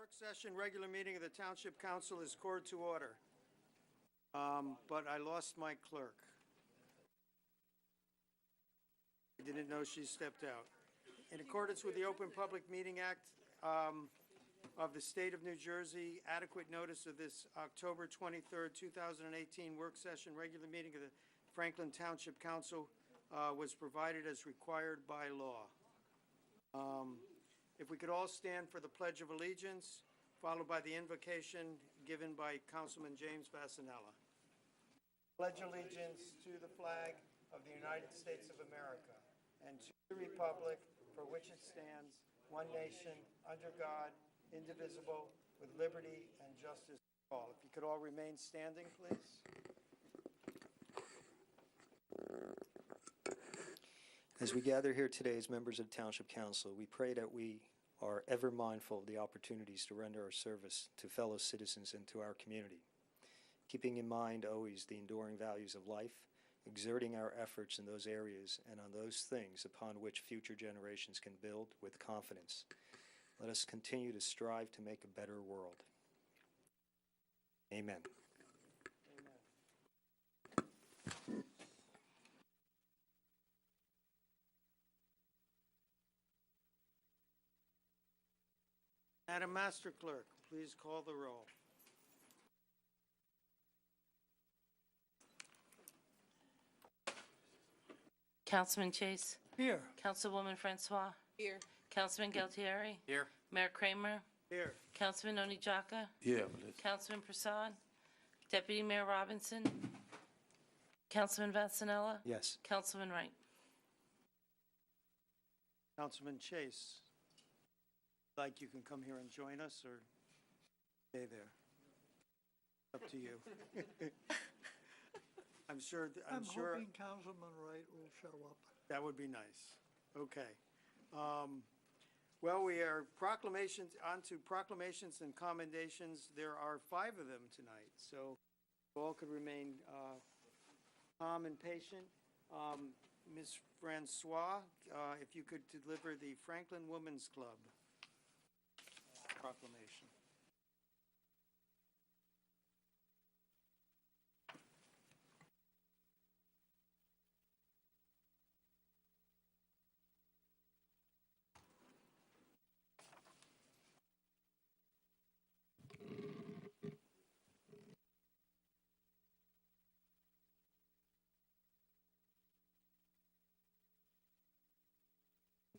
Work session, regular meeting of the Township Council is called to order. But I lost my clerk. I didn't know she stepped out. In accordance with the Open Public Meeting Act of the State of New Jersey, adequate notice of this October 23rd, 2018 work session, regular meeting of the Franklin Township Council was provided as required by law. If we could all stand for the Pledge of Allegiance, followed by the invocation given by Councilman James Vassanella. Pledge allegiance to the flag of the United States of America and to the republic for which it stands, one nation, under God, indivisible, with liberty and justice for all. If you could all remain standing, please. As we gather here today as members of the Township Council, we pray that we are ever mindful of the opportunities to render our service to fellow citizens and to our community, keeping in mind always the enduring values of life, exerting our efforts in those areas and on those things upon which future generations can build with confidence. Let us continue to strive to make a better world. Amen. Madam Master Clerk, please call the roll. Councilman Chase. Here. Councilwoman Francois. Here. Councilman Galtieri. Here. Mayor Kramer. Here. Councilman Onijaka. Yeah, Councilman Prasad. Deputy Mayor Robinson. Councilman Vassanella. Yes. Councilman Wright. Councilman Chase, like you can come here and join us or stay there. Up to you. I'm sure hoping Councilman Wright will show up. that would be nice. Okay. Well, we are on to proclamations and commendations. There are 5 of them tonight, so all could remain calm and patient. Ms. Francois, if you could deliver the Franklin Women's Club proclamation.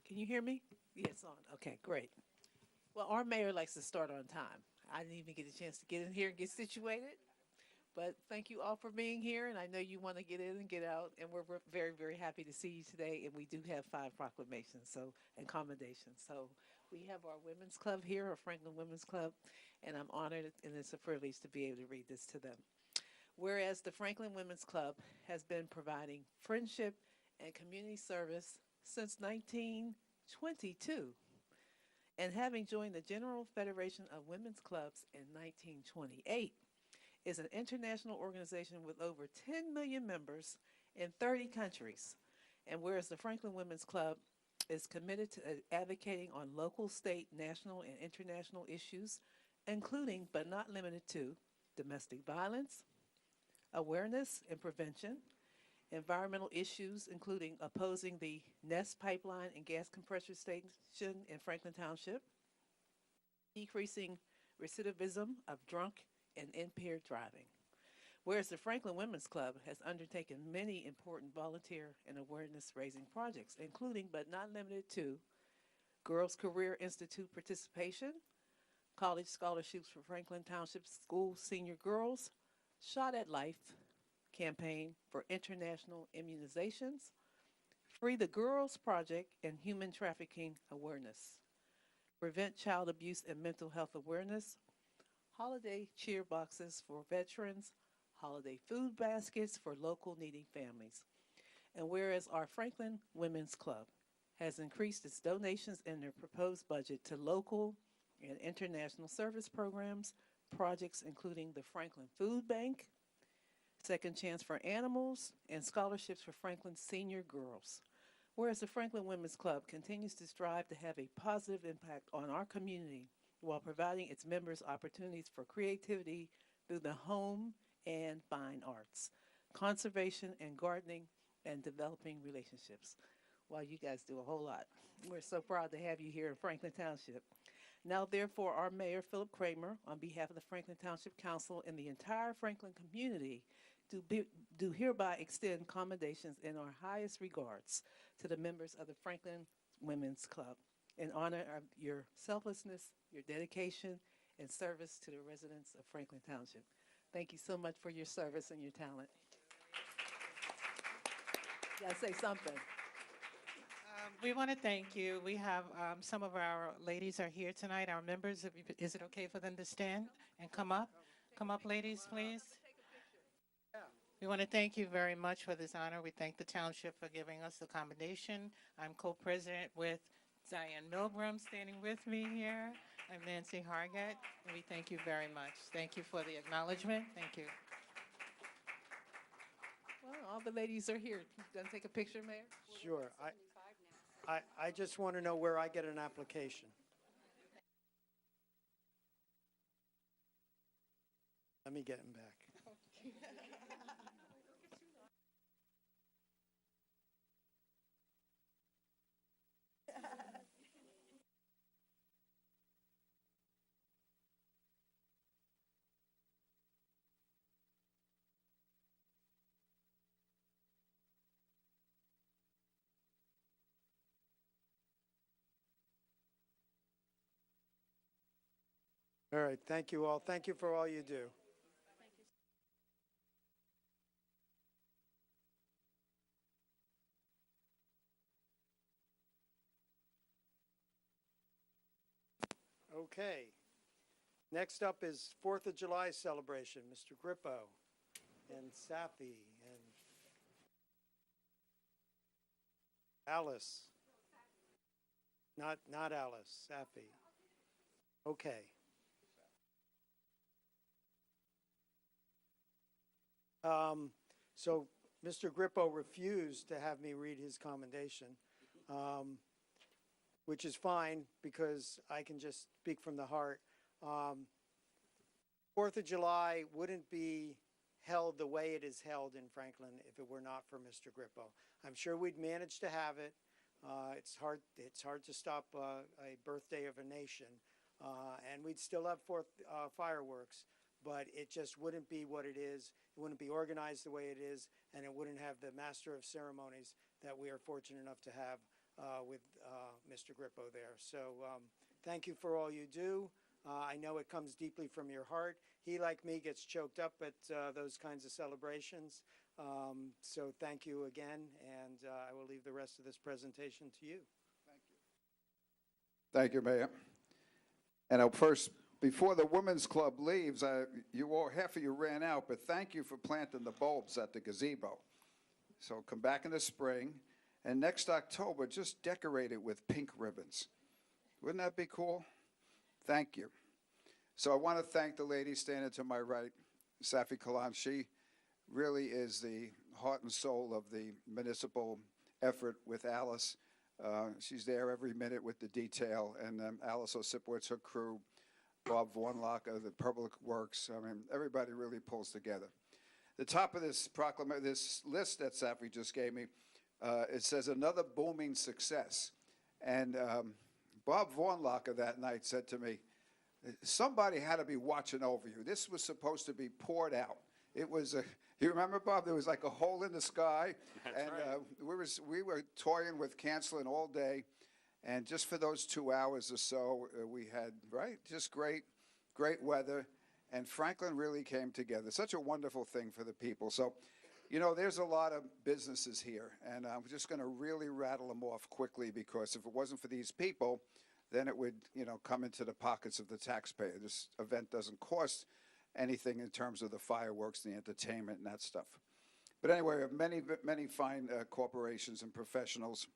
Can you hear me? Yes, on. Okay, great. Well, our mayor likes to start on time. I didn't even get a chance to get in here and get situated. But thank you all for being here, and I know you want to get in and get out, and we're very, very happy to see you today, and we do have 5 proclamations and commendations. So we have our Women's Club here, our Franklin Women's Club, and I'm honored, and it's a privilege to be able to read this to them. Whereas the Franklin Women's Club has been providing friendship and community service since 1922, and having joined the General Federation of Women's Clubs in 1928, is an international organization with over 10 million members in 30 countries. And whereas the Franklin Women's Club is committed to advocating on local, state, national, and international issues, including but not limited to domestic violence, awareness and prevention, environmental issues, including opposing the Nest Pipeline and Gas Compressor Station in Franklin Township, decreasing recidivism of drunk and impaired driving. Whereas the Franklin Women's Club has undertaken many important volunteer and awareness-raising projects, including but not limited to Girls Career Institute participation, college scholarships for Franklin Township School senior girls, Shot at Life campaign for international immunizations, Free the Girls Project and human trafficking awareness, Prevent Child Abuse and Mental Health Awareness, holiday cheer boxes for veterans, holiday food baskets for local needy families. And whereas our Franklin Women's Club has increased its donations in their proposed budget to local and international service programs, projects including the Franklin Food Bank, Second Chance for Animals, and scholarships for Franklin senior girls. Whereas the Franklin Women's Club continues to strive to have a positive impact on our community while providing its members opportunities for creativity through the home and fine arts, conservation and gardening, and developing relationships. Wow, you guys do a whole lot. We're so proud to have you here in Franklin Township. Now, therefore, our Mayor, Philip Kramer, on behalf of the Franklin Township Council and the entire Franklin community, do hereby extend commendations in our highest regards to the members of the Franklin Women's Club in honor of your selflessness, your dedication, and service to the residents of Franklin Township. Thank you so much for your service and your talent. You gotta say something. We want to thank you. We have some of our ladies are here tonight, our members. Is it okay for them to stand and come up? Come up, ladies, please. We want to thank you very much for this honor. We thank the township for giving us the commendation. I'm co-president with Diane Milgram standing with me here. I'm Nancy Hargett, and we thank you very much. Thank you for the acknowledgement. Thank you. Well, all the ladies are here. Gonna take a picture, Mayor? Sure. I just want to know where I get an application. Let me get him back. All right, thank you all. Thank you for all you do. Okay. Next up is 4th of July celebration. Mr. Grippo and Safi and Alice. Not Alice, Safi. Okay. So Mr. Grippo refused to have me read his commendation, which is fine because I can just speak from the heart. 4th of July wouldn't be held the way it is held in Franklin if it were not for Mr. Grippo. I'm sure we'd manage to have it. It's hard to stop a birthday of a nation, and we'd still have fireworks. But it just wouldn't be what it is. It wouldn't be organized the way it is, and it wouldn't have the master of ceremonies that we are fortunate enough to have with Mr. Grippo there. So thank you for all you do. I know it comes deeply from your heart. He, like me, gets choked up at those kinds of celebrations. So thank you again, and I will leave the rest of this presentation to you. Thank you, Mayor. And first, before the Women's Club leaves, half of you ran out, but thank you for planting the bulbs at the gazebo. So come back in the spring, and next October, just decorate it with pink ribbons. Wouldn't that be cool? Thank you. So I want to thank the lady standing to my right, Safi Kalan. She really is the heart and soul of the municipal effort with Alice. She's there every minute with the detail, and Alice Osipowitz, her crew, Bob Vornlocker, the Public Works. I mean, everybody really pulls together. The top of this this list that Safi just gave me, it says another booming success. And Bob Vornlocker that night said to me, somebody had to be watching over you. This was supposed to be poured out. It was you remember, Bob? There was like a hole in the sky. That's and right. We were toying with canceling all day. And just for those 2 hours or so, we had, just great weather. And Franklin really came together. Such a wonderful thing for the people. So, there's a lot of businesses here. And I'm just going to really rattle them off quickly because if it wasn't for these people, then it would, come into the pockets of the taxpayer. This event doesn't cost anything in terms of the fireworks, the entertainment, and that stuff. But anyway, we have many fine corporations and professionals.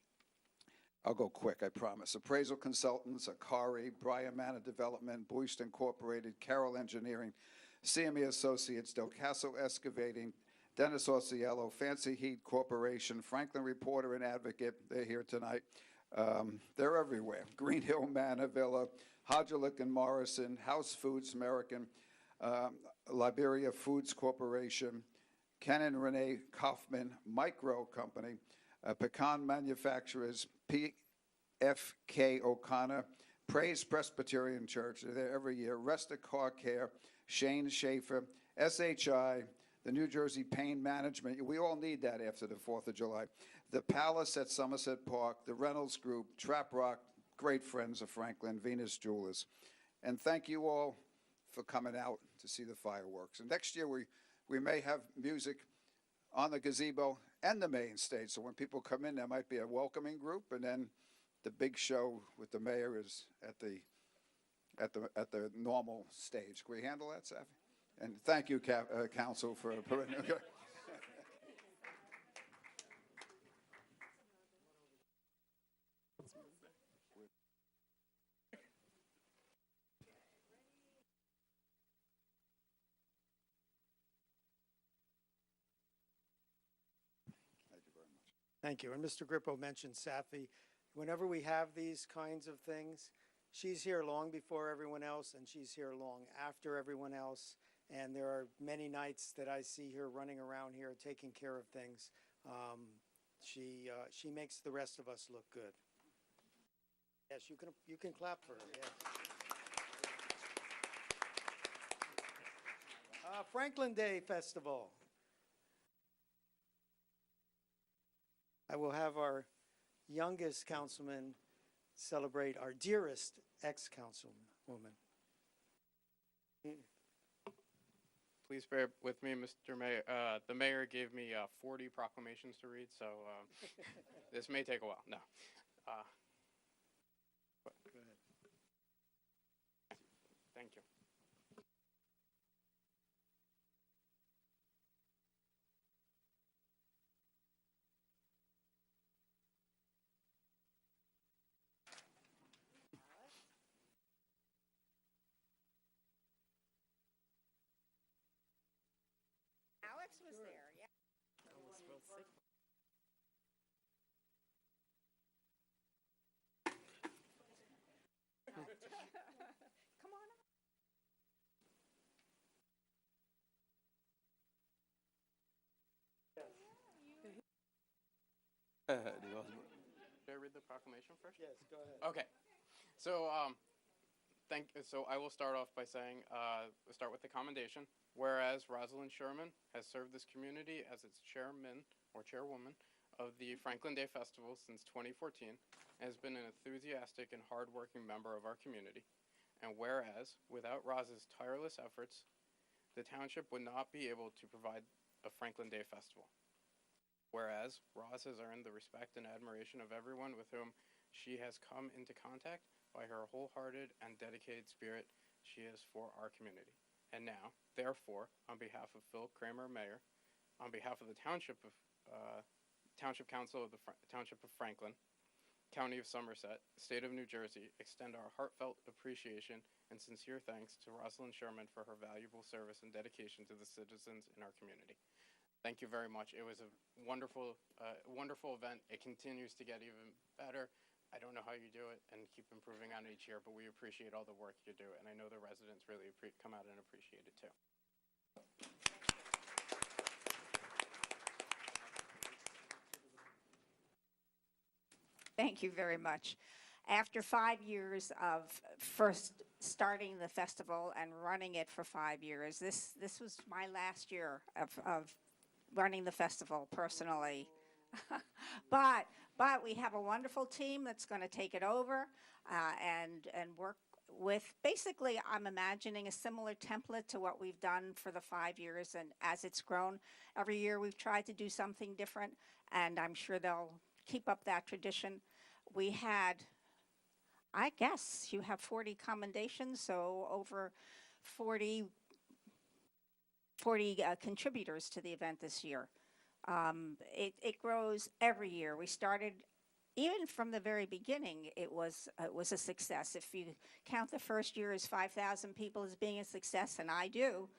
I'll go quick, I promise. Appraisal Consultants, Akari, Brian Manor Development, Boost Incorporated, Carroll Engineering, CME Associates, Del Caso Excavating, Dennis Orciello, Fancy Heat Corporation, Franklin Reporter and Advocate, they're here tonight. They're everywhere. Green Hill Manor Villa, Hodgelick and Morrison, House Foods American, Liberia Foods Corporation, Ken and Renee Kaufman Micro Company, Pecan Manufacturers, PFK O'Connor, Praise Presbyterian Church, they're there every year, Resta Car Care, Shane Schaefer, SHI, the New Jersey Pain Management, we all need that after the 4th of July, the Palace at Somerset Park, the Reynolds Group, Trap Rock, great friends of Franklin, Venus Jewelers. And thank you all for coming out to see the fireworks. And next year we may have music on the gazebo and the main stage. So when people come in, there might be a welcoming group, and then the big show with the mayor is at the normal stage. Can we handle that, Safi? And thank you, Council, for Thank you. And Mr. Grippo mentioned Safi. Whenever we have these kinds of things, she's here long before everyone else, and she's here long after everyone else. And there are many nights that I see her running around here taking care of things. She makes the rest of us look good. Yes, you can clap for her. Yes. Franklin Day Festival. I will have our youngest councilman celebrate our dearest ex-councilwoman. Please bear with me, Mr. Mayor. The mayor gave me 40 proclamations to read, so this may take a while. No. Go ahead. Thank you. Alex was there, yeah. Come on up. Should I read the proclamation first? Yes, go ahead. Okay. So, So I will start off by saying, start with the commendation. Whereas Rosalind Sherman has served this community as its chairman or chairwoman of the Franklin Day Festival since 2014, and has been an enthusiastic and hardworking member of our community. And whereas, without Roz's tireless efforts, the township would not be able to provide a Franklin Day Festival. Whereas, Roz has earned the respect and admiration of everyone with whom she has come into contact by her wholehearted and dedicated spirit she is for our community. And now, therefore, on behalf of Phil Kramer, Mayor, on behalf of the Township Council of the Township of Franklin, County of Somerset, State of New Jersey, extend our heartfelt appreciation and sincere thanks to Rosalind Sherman for her valuable service and dedication to the citizens in our community. Thank you very much. It was a wonderful, wonderful event. It continues to get even better. I don't know how you do it and keep improving on it each year, but we appreciate all the work you do, and I know the residents really come out and appreciate it too. Thank you very much. After 5 years of first starting the festival and running it for 5 years, this was my last year of running the festival personally. But we have a wonderful team that's going to take it over and work with, basically, I'm imagining a similar template to what we've done for the 5 years. And as it's grown, every year we've tried to do something different, and I'm sure they'll keep up that tradition. We had, I guess, you have 40 commendations, so over 40 contributors to the event this year. It grows every year. We started, even from the very beginning, it was a success. If you count the first year as 5,000 people as being a success, and I do,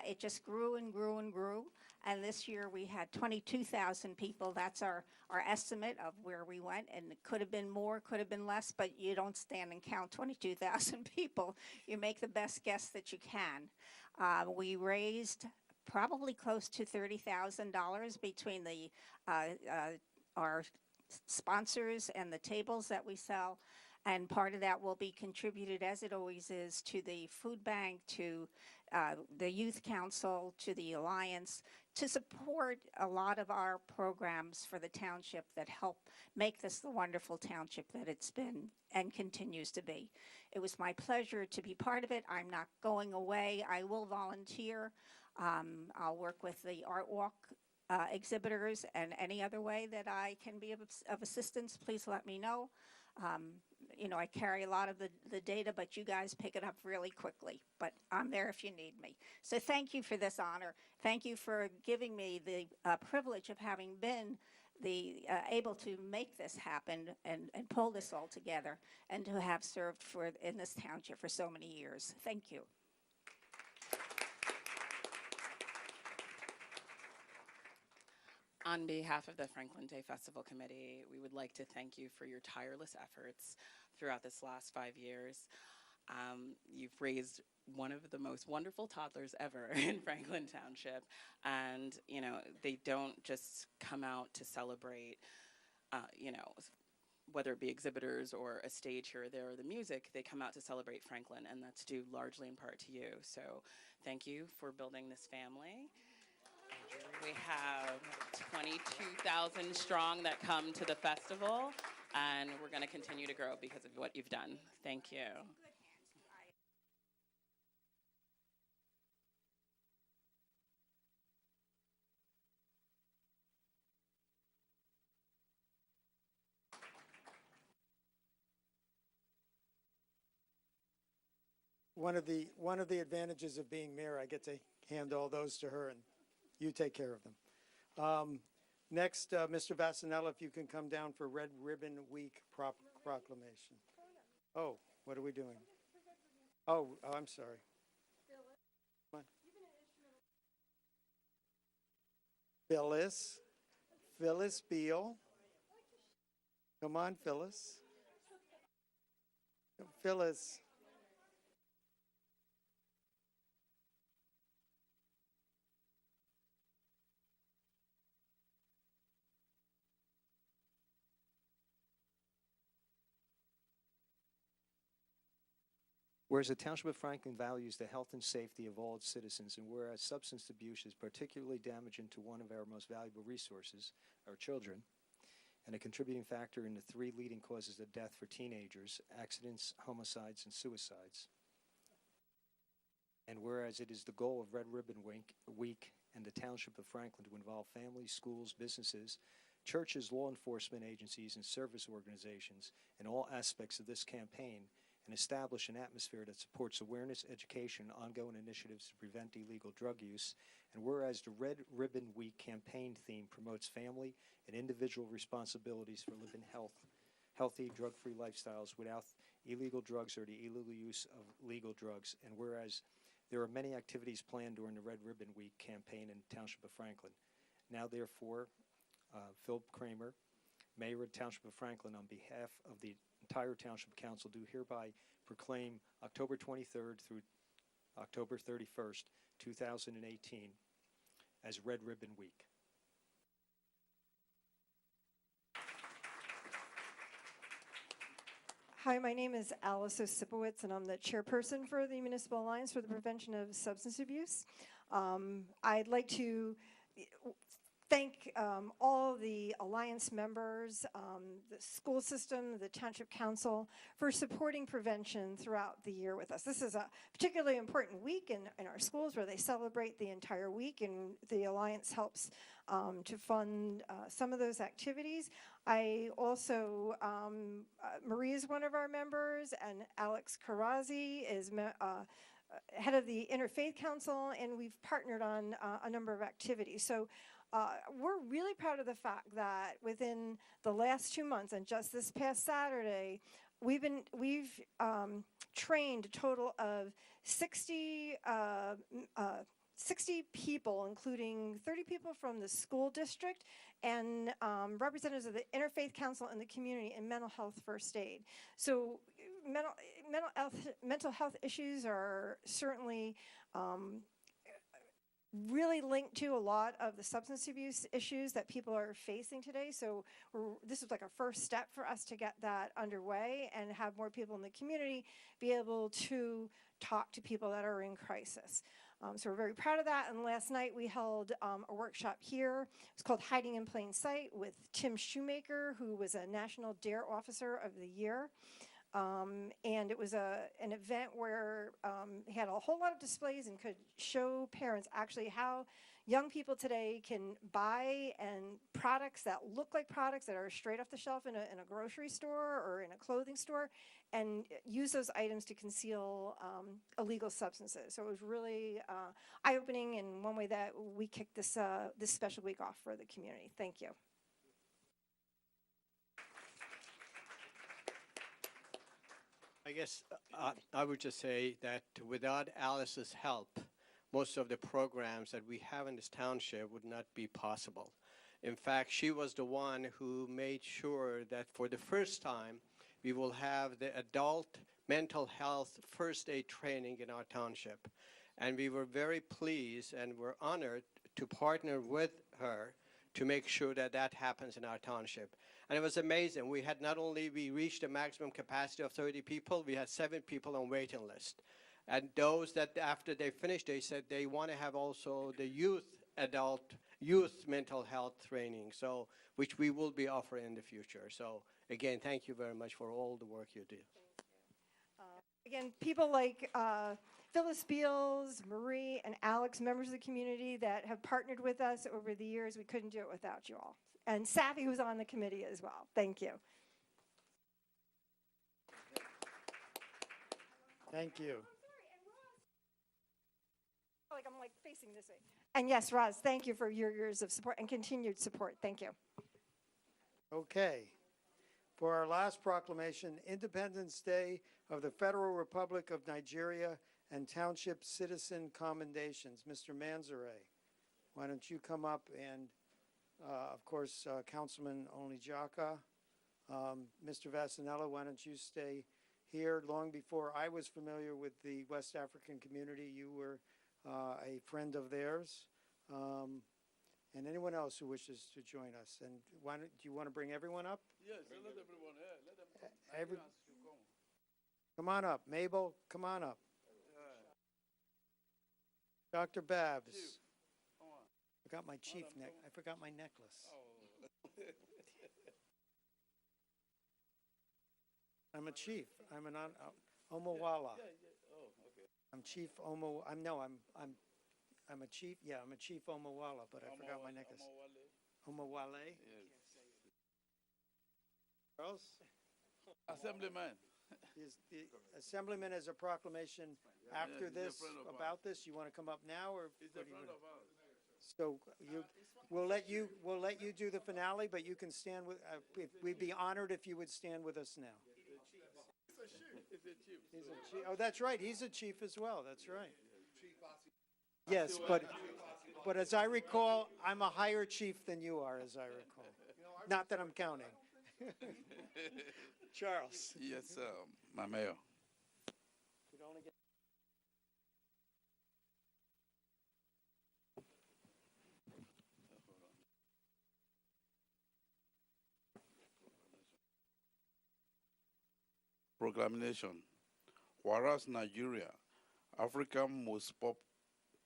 It just grew and grew and grew. And this year we had 22,000 people. That's our estimate of where we went. And it could have been more, could have been less, but you don't stand and count 22,000 people. You make the best guess that you can. We raised probably close to $30,000 between our sponsors and the tables that we sell. And part of that will be contributed, as it always is, to the food bank, to the youth council, to the alliance, to support a lot of our programs for the township that help make this the wonderful township that it's been and continues to be. It was my pleasure to be part of it. I'm not going away. I will volunteer. I'll work with the art walk exhibitors, and any other way that I can be of assistance, please let me know. You know, I carry a lot of the data, but you guys pick it up really quickly. But I'm there if you need me. So thank you for this honor. Thank you for giving me the privilege of having been able to make this happen and pull this all together, and to have served in this township for so many years. Thank you. On behalf of the Franklin Day Festival Committee, we would like to thank you for your tireless efforts throughout this last 5 years. You've raised one of the most wonderful toddlers ever in Franklin Township, and you know, they don't just come out to celebrate, you know, whether it be exhibitors or a stage here or there or the music, they come out to celebrate Franklin, and that's due largely in part to you. So thank you for building this family. We have 22,000 strong that come to the festival, and we're going to continue to grow because of what you've done. Thank you. One of the advantages of being mayor, I get to hand all those to her, and you take care of them. Next, Mr. Vassanella, if you can come down for Red Ribbon Week proclamation. Oh, what are we doing? Oh, I'm sorry. Come on. Phyllis Beal. Come on, Phyllis. Phyllis. Whereas the Township of Franklin values the health and safety of all its citizens, and whereas substance abuse is particularly damaging to one of our most valuable resources, our children, and a contributing factor in the 3 leading causes of death for teenagers: accidents, homicides, and suicides. And whereas it is the goal of Red Ribbon Week and the Township of Franklin to involve families, schools, businesses, churches, law enforcement agencies, and service organizations in all aspects of this campaign, and establish an atmosphere that supports awareness, education, ongoing initiatives to prevent illegal drug use. And whereas the Red Ribbon Week campaign theme promotes family and individual responsibilities for living healthy, drug-free lifestyles without illegal drugs or the illegal use of legal drugs. And whereas there are many activities planned during the Red Ribbon Week campaign in the Township of Franklin. Now, therefore, Phil Kramer, Mayor of the Township of Franklin, on behalf of the entire Township Council, do hereby proclaim October 23rd through October 31st, 2018 as Red Ribbon Week. Hi, my name is Alice Osipowicz, and I'm the chairperson for the Municipal Alliance for the Prevention of Substance Abuse. I'd like to thank all the Alliance members, the school system, the Township Council, for supporting prevention throughout the year with us. This is a particularly important week in our schools where they celebrate the entire week, and the Alliance helps to fund some of those activities. I also, Marie is one of our members, and Alex Karazi is head of the Interfaith Council, and we've partnered on a number of activities. So we're really proud of the fact that within the last 2 months, and just this past Saturday, we've trained a total of 60 60 people, including 30 people from the school district and representatives of the Interfaith Council and the community in mental health first aid. So mental health issues are certainly really linked to a lot of the substance abuse issues that people are facing today. So this is like a first step for us to get that underway and have more people in the community be able to talk to people that are in crisis. So we're very proud of that. And last night we held a workshop here. It's called Hiding in Plain Sight with Tim Shoemaker, who was a National DARE Officer of the Year. And it was an event where he had a whole lot of displays and could show parents actually how young people today can buy and products that look like products that are straight off the shelf in a grocery store or in a clothing store and use those items to conceal illegal substances. So it was really eye-opening in one way that we kicked this special week off for the community. Thank you. I guess I would just say that without Alice's help, most of the programs that we have in this township would not be possible. In fact, she was the one who made sure that for the first time, we will have the adult mental health first aid training in our township. And we were very pleased and were honored to partner with her to make sure that that happens in our township. And it was amazing. We had not only we reached a maximum capacity of 30 people, we had 7 people on waiting list. And those that after they finished, they said they want to have also the youth mental health training, so which we will be offering in the future. So again, thank you very much for all the work you do. Again, people like Phyllis Beals, Marie, and Alex, members of the community that have partnered with us over the years. We couldn't do it without you all. And Safi, who's on the committee as well. Thank you. Thank you. I'm like facing this way. And yes, Roz, thank you for your years of support and continued support. Thank you. Okay. For our last proclamation, Independence Day of the Federal Republic of Nigeria and Township Citizen Commendations. Mr. Manzare, why don't you come up and, of course, Councilman Onijaka, Mr. Vasanella, why don't you stay here? Long before I was familiar with the West African community, you were a friend of theirs. And anyone else who wishes to join us. And why don't, do you want to bring everyone up? Yes, let everyone here. Let them come. Come on up. Mabel, come on up. Dr. Babs. Chief, come on. I forgot my chief neck. I forgot my necklace. Oh. I'm a chief. I'm an Omowala. Yeah. Oh, okay. I'm Chief Omo. I'm a chief. Yeah, I'm a Chief Omowala, but I forgot my necklace. Omowale. Yes. Charles? Assemblyman. The Assemblyman has a proclamation after he's a this, friend of about this. You want to come up now, or? He's what a do you friend want? of ours. So we'll let you do the finale, but you can stand with, we'd be honored if you would stand with us now. He's a chief. He's a chief. Oh, that's right. He's a chief as well. That's right. Yes, but as I recall, I'm a higher chief than you are, as I recall. Not that I'm counting. Charles. Yes, my mayor. Proclamation. Whereas Nigeria, Africa's most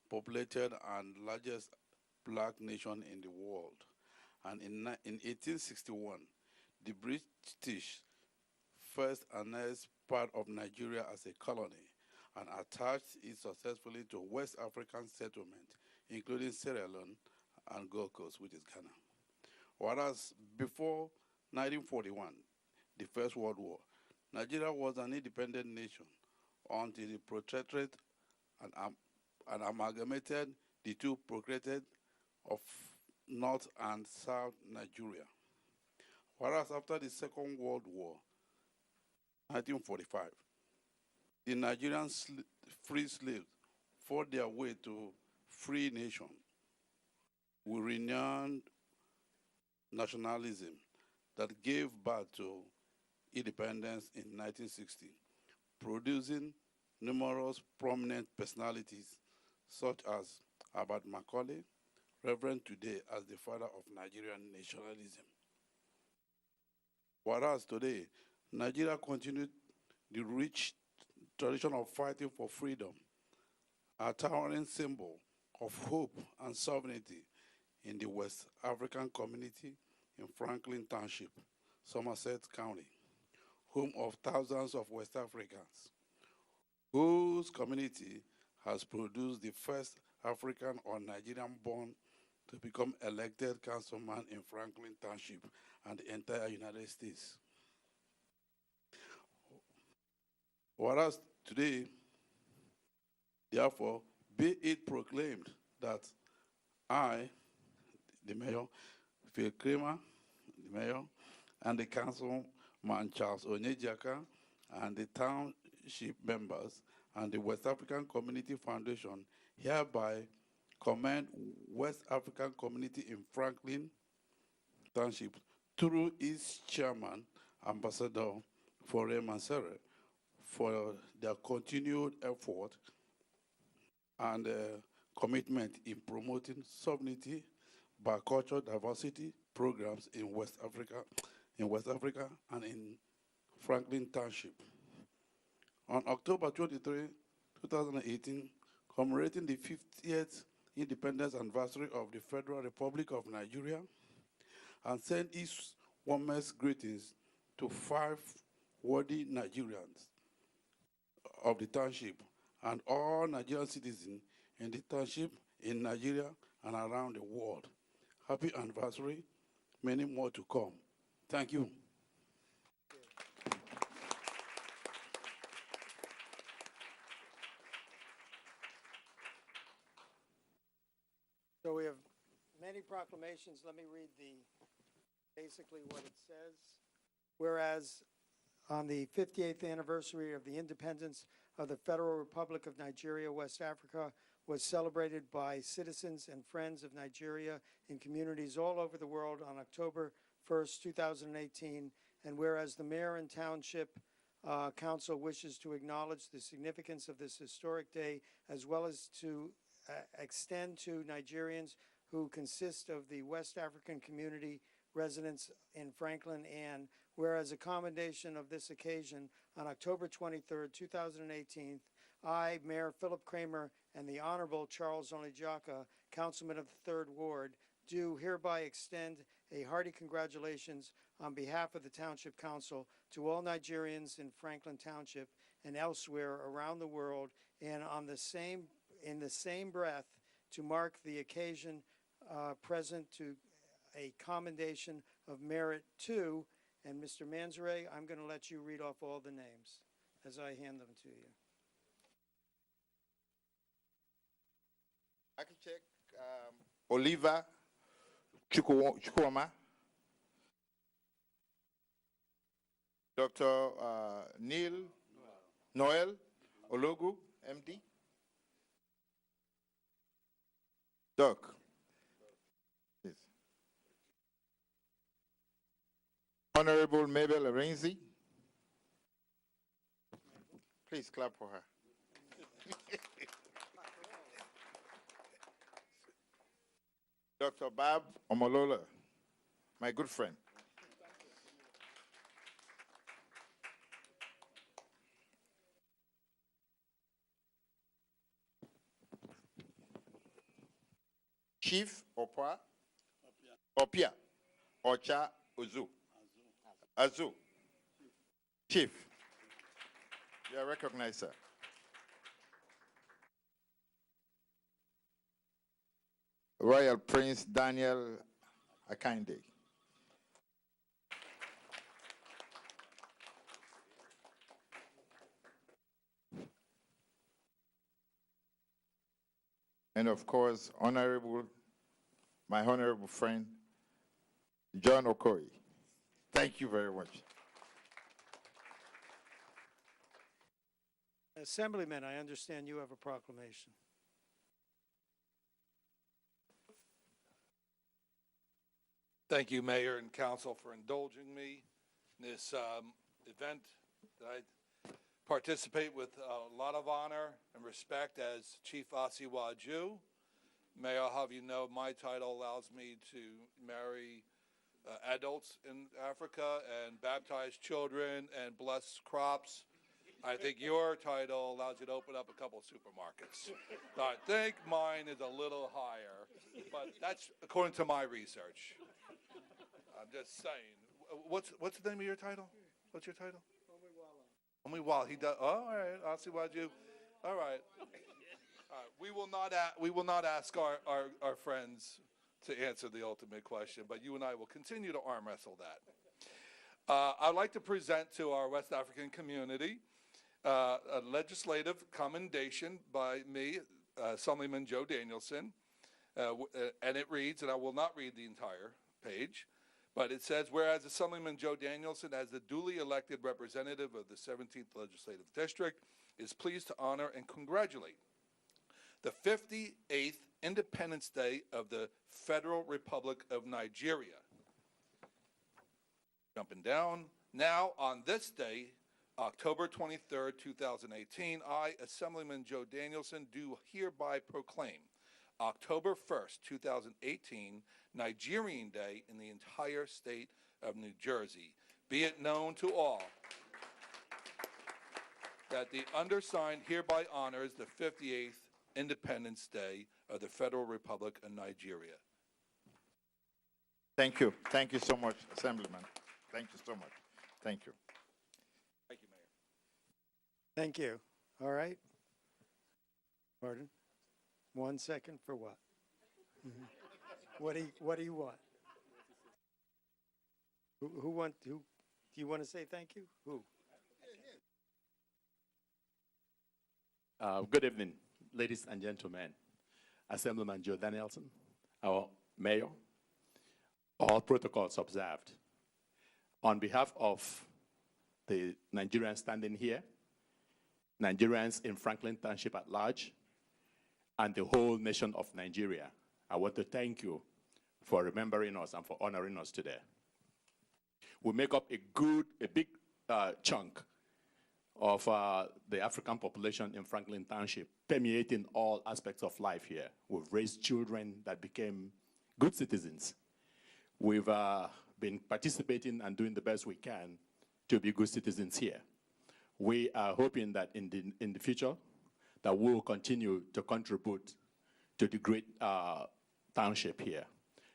populated and largest black nation in the world, and in 1861, the British first annexed part of Nigeria as a colony and attached it successfully to West African settlement, including Sierra Leone and Gold Coast, which is Ghana. Whereas before 1941, the First World War, Nigeria was an independent nation until the Protectorate and amalgamated the two procreated of North and South Nigeria. Whereas after the Second World War, 1945, the Nigerian free slaves fought their way to free nation with renowned nationalism that gave birth to independence in 1960, producing numerous prominent personalities such as Albert Macaulay, revered today as the father of Nigerian nationalism. Whereas today, Nigeria continued the rich tradition of fighting for freedom, a towering symbol of hope and sovereignty in the West African community in Franklin Township, Somerset County, home of thousands of West Africans, whose community has produced the first African or Nigerian born to become elected councilman in Franklin Township and the entire United States. Whereas today, therefore, be it proclaimed that I, the mayor, Phil Kramer, the mayor, and the councilman Charles Onyejaka, and the township members and the West African Community Foundation hereby commend West African community in Franklin Township through its chairman, Ambassador Fore Mansere, for their continued effort and commitment in promoting sovereignty by cultural diversity programs in West Africa and in Franklin Township. On October 23, 2018, commemorating the 50th independence anniversary of the Federal Republic of Nigeria, and send its warmest greetings to 5 worthy Nigerians of the township and all Nigerian citizens in the township, in Nigeria, and around the world. Happy anniversary, many more to come. Thank you. So we have many proclamations. Let me read basically what it says. Whereas on the 58th anniversary of the independence of the Federal Republic of Nigeria, West Africa was celebrated by citizens and friends of Nigeria in communities all over the world on October 1st, 2018. And whereas the Mayor and Township Council wishes to acknowledge the significance of this historic day, as well as to extend to Nigerians who consist of the West African community residents in Franklin, and whereas a commendation of this occasion on October 23rd, 2018, I, Mayor Philip Kramer, and the Honorable Charles Onijaka, Councilman of the 3rd Ward, do hereby extend a hearty congratulations on behalf of the Township Council to all Nigerians in Franklin Township and elsewhere around the world, and in the same breath to mark the occasion present to a commendation of merit to, and Mr. Manzare, I'm going to let you read off all the names as I hand them to you. Architect Oliver Chukwuma, Dr. Noel Ologu, MD, Doc. Please. Honorable Mabel Arenzi. Please clap for her. Dr. Bab Omolola, my good friend. Chief Opia, Ocha Uzu. Azu. Chief. You are recognized, sir. Royal Prince Daniel Akande. And of course, my honorable friend, John Okoye. Thank you very much. Assemblyman, I understand you have a proclamation. Thank you, Mayor and Council, for indulging me in this event that I participate with a lot of honor and respect as Chief Asiwaju. May I have you know my title allows me to marry adults in Africa and baptize children and bless crops. I think your title allows you to open up a couple of supermarkets. So I think mine is a little higher, but that's according to my research. I'm just saying. What's the name of your title? What's your title? Omiwala. He does. Oh, all right. I'll see what you. All right. We will not ask our friends to answer the ultimate question, but you and I will continue to arm wrestle that. I'd like to present to our West African community a legislative commendation by me, Assemblyman Joe Danielson, and it reads, and I will not read the entire page, but it says, whereas Assemblyman Joe Danielson, as the duly elected representative of the 17th Legislative District, is pleased to honor and congratulate the 58th Independence Day of the Federal Republic of Nigeria. Jumping down, now on this day, October 23rd, 2018, I, Assemblyman Joe Danielson, do hereby proclaim October 1st, 2018, Nigerian Day in the entire state of New Jersey. Be it known to all that the undersigned hereby honors the 58th Independence Day of the Federal Republic of Nigeria. Thank you. Thank you so much, Assemblyman. Thank you so much. Thank you. Thank you, Mayor. Thank you. All right. Pardon? 1 second for what? What do you want? Who do you want to say thank you? Who? Good evening, ladies and gentlemen. Assemblyman Joe Danielson, our mayor, all protocols observed. On behalf of the Nigerians standing here, Nigerians in Franklin Township at large, and the whole nation of Nigeria, I want to thank you for remembering us and for honoring us today. We make up a big chunk of the African population in Franklin Township, permeating all aspects of life here. We've raised children that became good citizens. We've been participating and doing the best we can to be good citizens here. We are hoping that in the future, that we will continue to contribute to the great township here.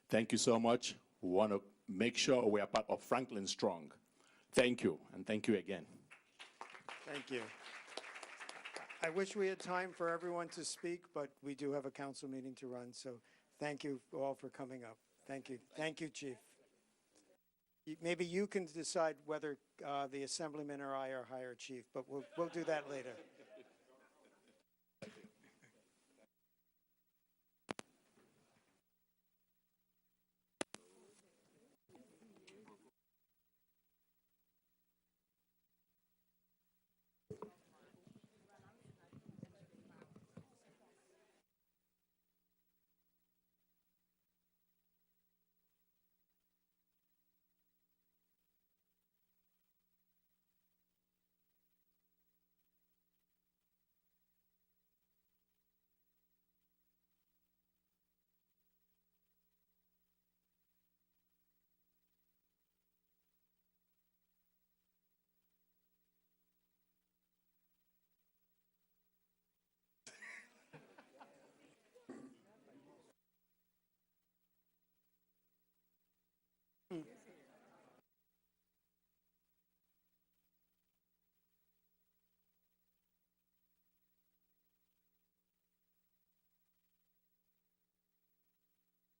Thank you so much. We want to make sure we are part of Franklin Strong. Thank you, and thank you again. Thank you. I wish we had time for everyone to speak, but we do have a council meeting to run, so thank you all for coming up. Thank you. Thank you, Chief. Maybe you can decide whether the Assemblyman or I are higher chief, but we'll do that later.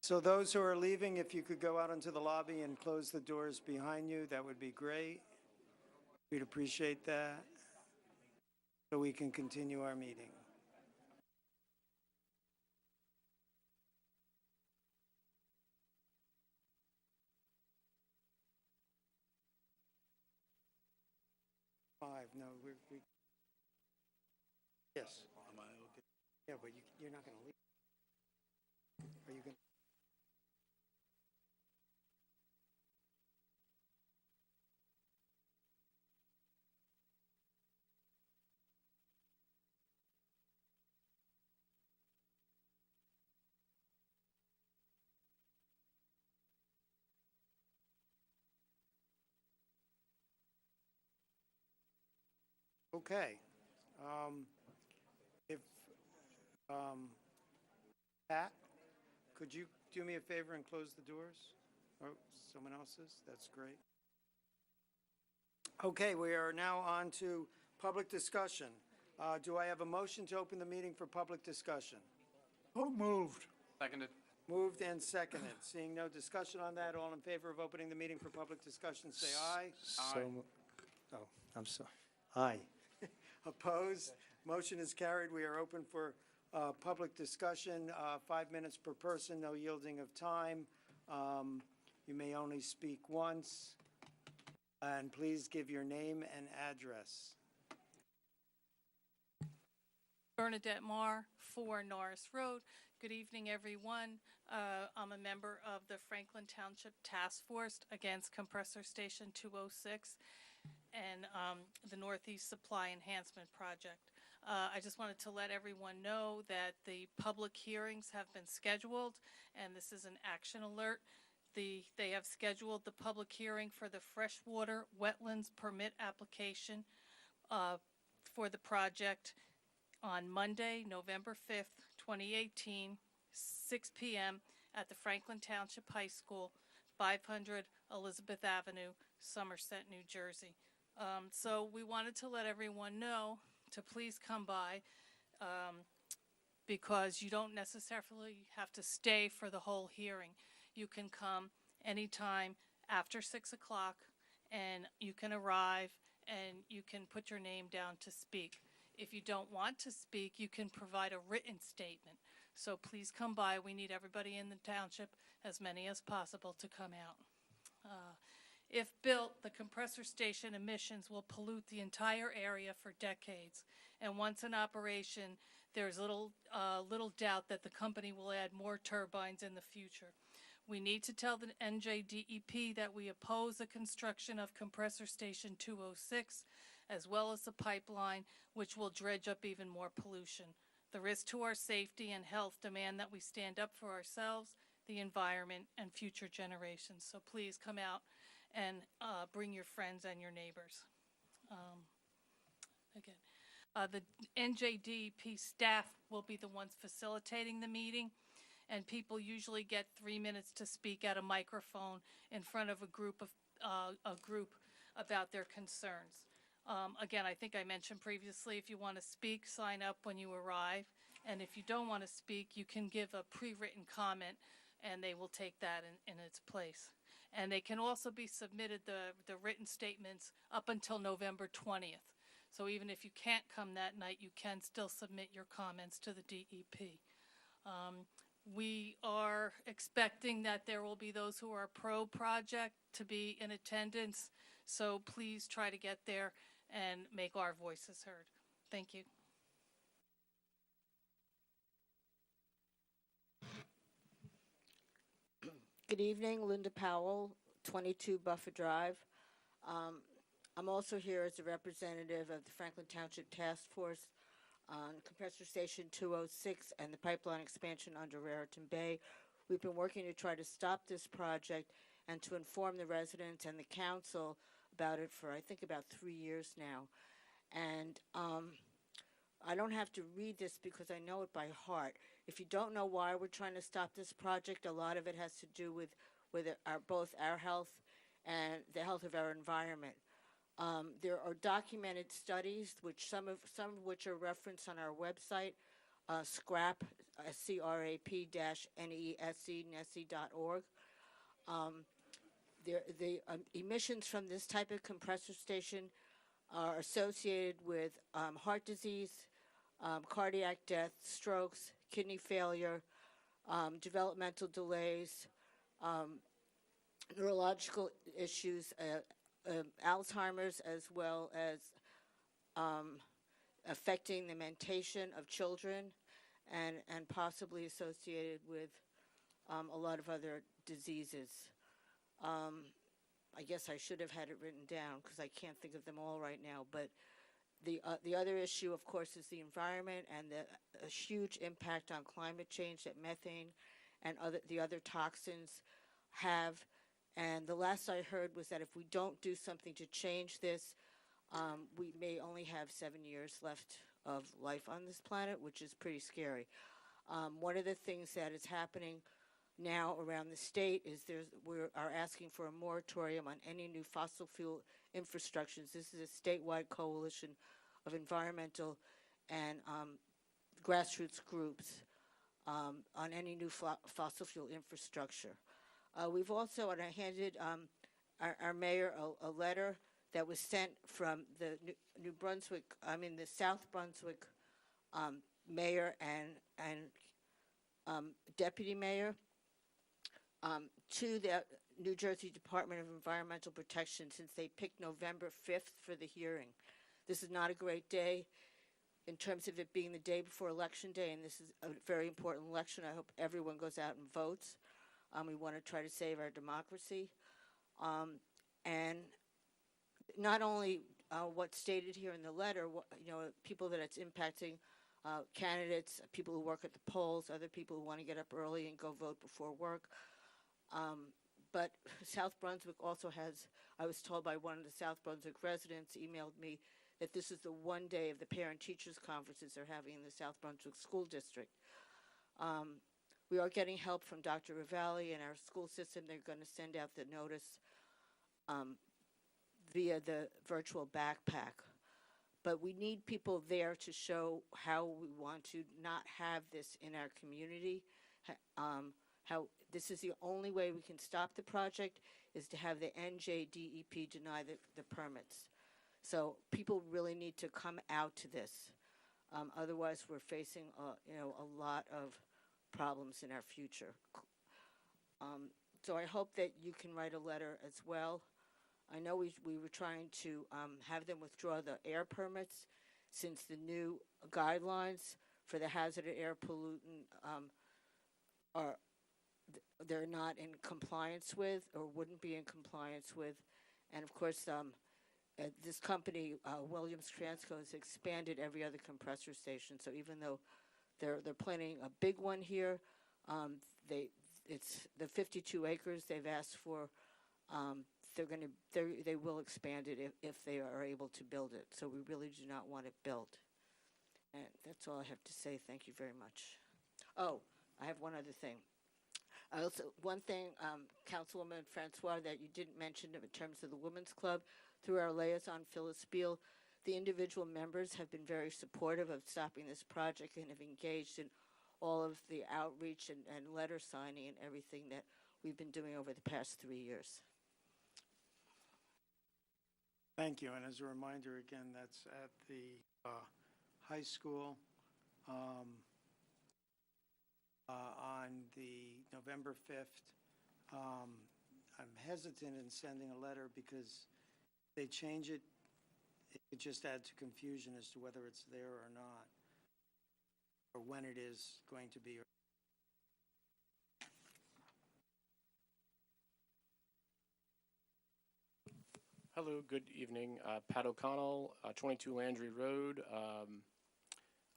So those who are leaving, if you could go out into the lobby and close the doors behind you, that would be great. We'd appreciate that, so we can continue our meeting. No, we yes. Am I okay? Yeah, but you're not going to leave. Are you going to? Okay. If, Pat, could you do me a favor and close the doors? Or someone else's? That's great. Okay, we are now on to public discussion. Do I have a motion to open the meeting for public discussion? So moved. Seconded. Moved and seconded. Seeing no discussion on that, all in favor of opening the meeting for public discussion, say aye. Oh, I'm sorry. Aye. Opposed? Motion is carried. We are open for public discussion, 5 minutes per person, no yielding of time. You may only speak once. And please give your name and address. Bernadette Marr, 4 Norris Road. Good evening, everyone. I'm a member of the Franklin Township Task Force Against Compressor Station 206 and the Northeast Supply Enhancement Project. I just wanted to let everyone know that the public hearings have been scheduled, and this is an action alert. They have scheduled the public hearing for the freshwater wetlands permit application for the project on Monday, November 5th, 2018, 6 p.m. at the Franklin Township High School, 500 Elizabeth Avenue, Somerset, New Jersey. So we wanted to let everyone know to please come by because you don't necessarily have to stay for the whole hearing. You can come anytime after 6 o'clock and you can arrive and you can put your name down to speak. If you don't want to speak, you can provide a written statement. So please come by. We need everybody in the township, as many as possible, to come out. If built, the compressor station emissions will pollute the entire area for decades. And once in operation, there's little doubt that the company will add more turbines in the future. We need to tell the NJDEP that we oppose the construction of compressor station 206, as well as the pipeline, which will dredge up even more pollution. The risk to our safety and health demand that we stand up for ourselves, the environment, and future generations. So please come out and bring your friends and your neighbors. The NJDEP staff will be the ones facilitating the meeting, and people usually get 3 minutes to speak at a microphone in front of a group about their concerns. Again, I think I mentioned previously, if you want to speak, sign up when you arrive, and if you don't want to speak, you can give a pre-written comment, and they will take that in its place. And they can also be submitted, the written statements, up until November 20th. So even if you can't come that night, you can still submit your comments to the DEP. We are expecting that there will be those who are pro-project to be in attendance, so please try to get there and make our voices heard. Thank you. Good evening, Linda Powell, 22 Buffer Drive. I'm also here as a representative of the Franklin Township Task Force on Compressor Station 206 and the pipeline expansion under Raritan Bay. We've been working to try to stop this project and to inform the residents and the council about it for, I think, about 3 years now. And I don't have to read this because I know it by heart. If you don't know why we're trying to stop this project, a lot of it has to do with both our health and the health of our environment. There are documented studies, which some of which are referenced on our website, SCRAP, SCRAP-NESC.org. The emissions from this type of compressor station are associated with heart disease, cardiac death, strokes, kidney failure, developmental delays, neurological issues, Alzheimer's, as well as affecting the mentation of children and possibly associated with a lot of other diseases. I guess I should have had it written down because I can't think of them all right now, but the other issue, of course, is the environment and the huge impact on climate change that methane and the other toxins have. And the last I heard was that if we don't do something to change this, we may only have 7 years left of life on this planet, which is pretty scary. One of the things that is happening now around the state is we are asking for a moratorium on any new fossil fuel infrastructures. This is a statewide coalition of environmental and grassroots groups on any new fossil fuel infrastructure. We've also, and I handed our mayor a letter that was sent from the the South Brunswick mayor and deputy mayor to the New Jersey Department of Environmental Protection, since they picked November 5th for the hearing. This is not a great day in terms of it being the day before Election Day, and this is a very important election. I hope everyone goes out and votes. We want to try to save our democracy. And not only what's stated here in the letter, people that it's impacting, candidates, people who work at the polls, other people who want to get up early and go vote before work. But South Brunswick also has, I was told by one of the South Brunswick residents, emailed me, that this is the one day of the parent-teachers conferences they're having in the South Brunswick School District. We are getting help from Dr. Ravalli and our school system. They're going to send out the notice via the virtual backpack. But we need people there to show how we want to not have this in our community. How this is the only way we can stop the project is to have the NJDEP deny the permits. So people really need to come out to this. Otherwise, we're facing a lot of problems in our future. So I hope that you can write a letter as well. I know we were trying to have them withdraw the air permits, since the new guidelines for the hazardous air pollutant they're not in compliance with, or wouldn't be in compliance with. And of course, this company, Williams Transco, has expanded every other compressor station. So even though they're planning a big one here, it's the 52 acres they've asked for. They will expand it if they are able to build it. So we really do not want it built. And that's all I have to say. Thank you very much. Oh, I have one other thing. One thing, Councilwoman Francois, that you didn't mention in terms of the Women's Club, through our liaison, Phyllis Beal, the individual members have been very supportive of stopping this project and have engaged in all of the outreach and letter signing and everything that we've been doing over the past 3 years. Thank you. And as a reminder, again, that's at the high school on the November 5th. I'm hesitant in sending a letter because if they change it, it could just add to confusion as to whether it's there or not, or when it is going to be. Hello, good evening. Pat O'Connell, 22 Landry Road.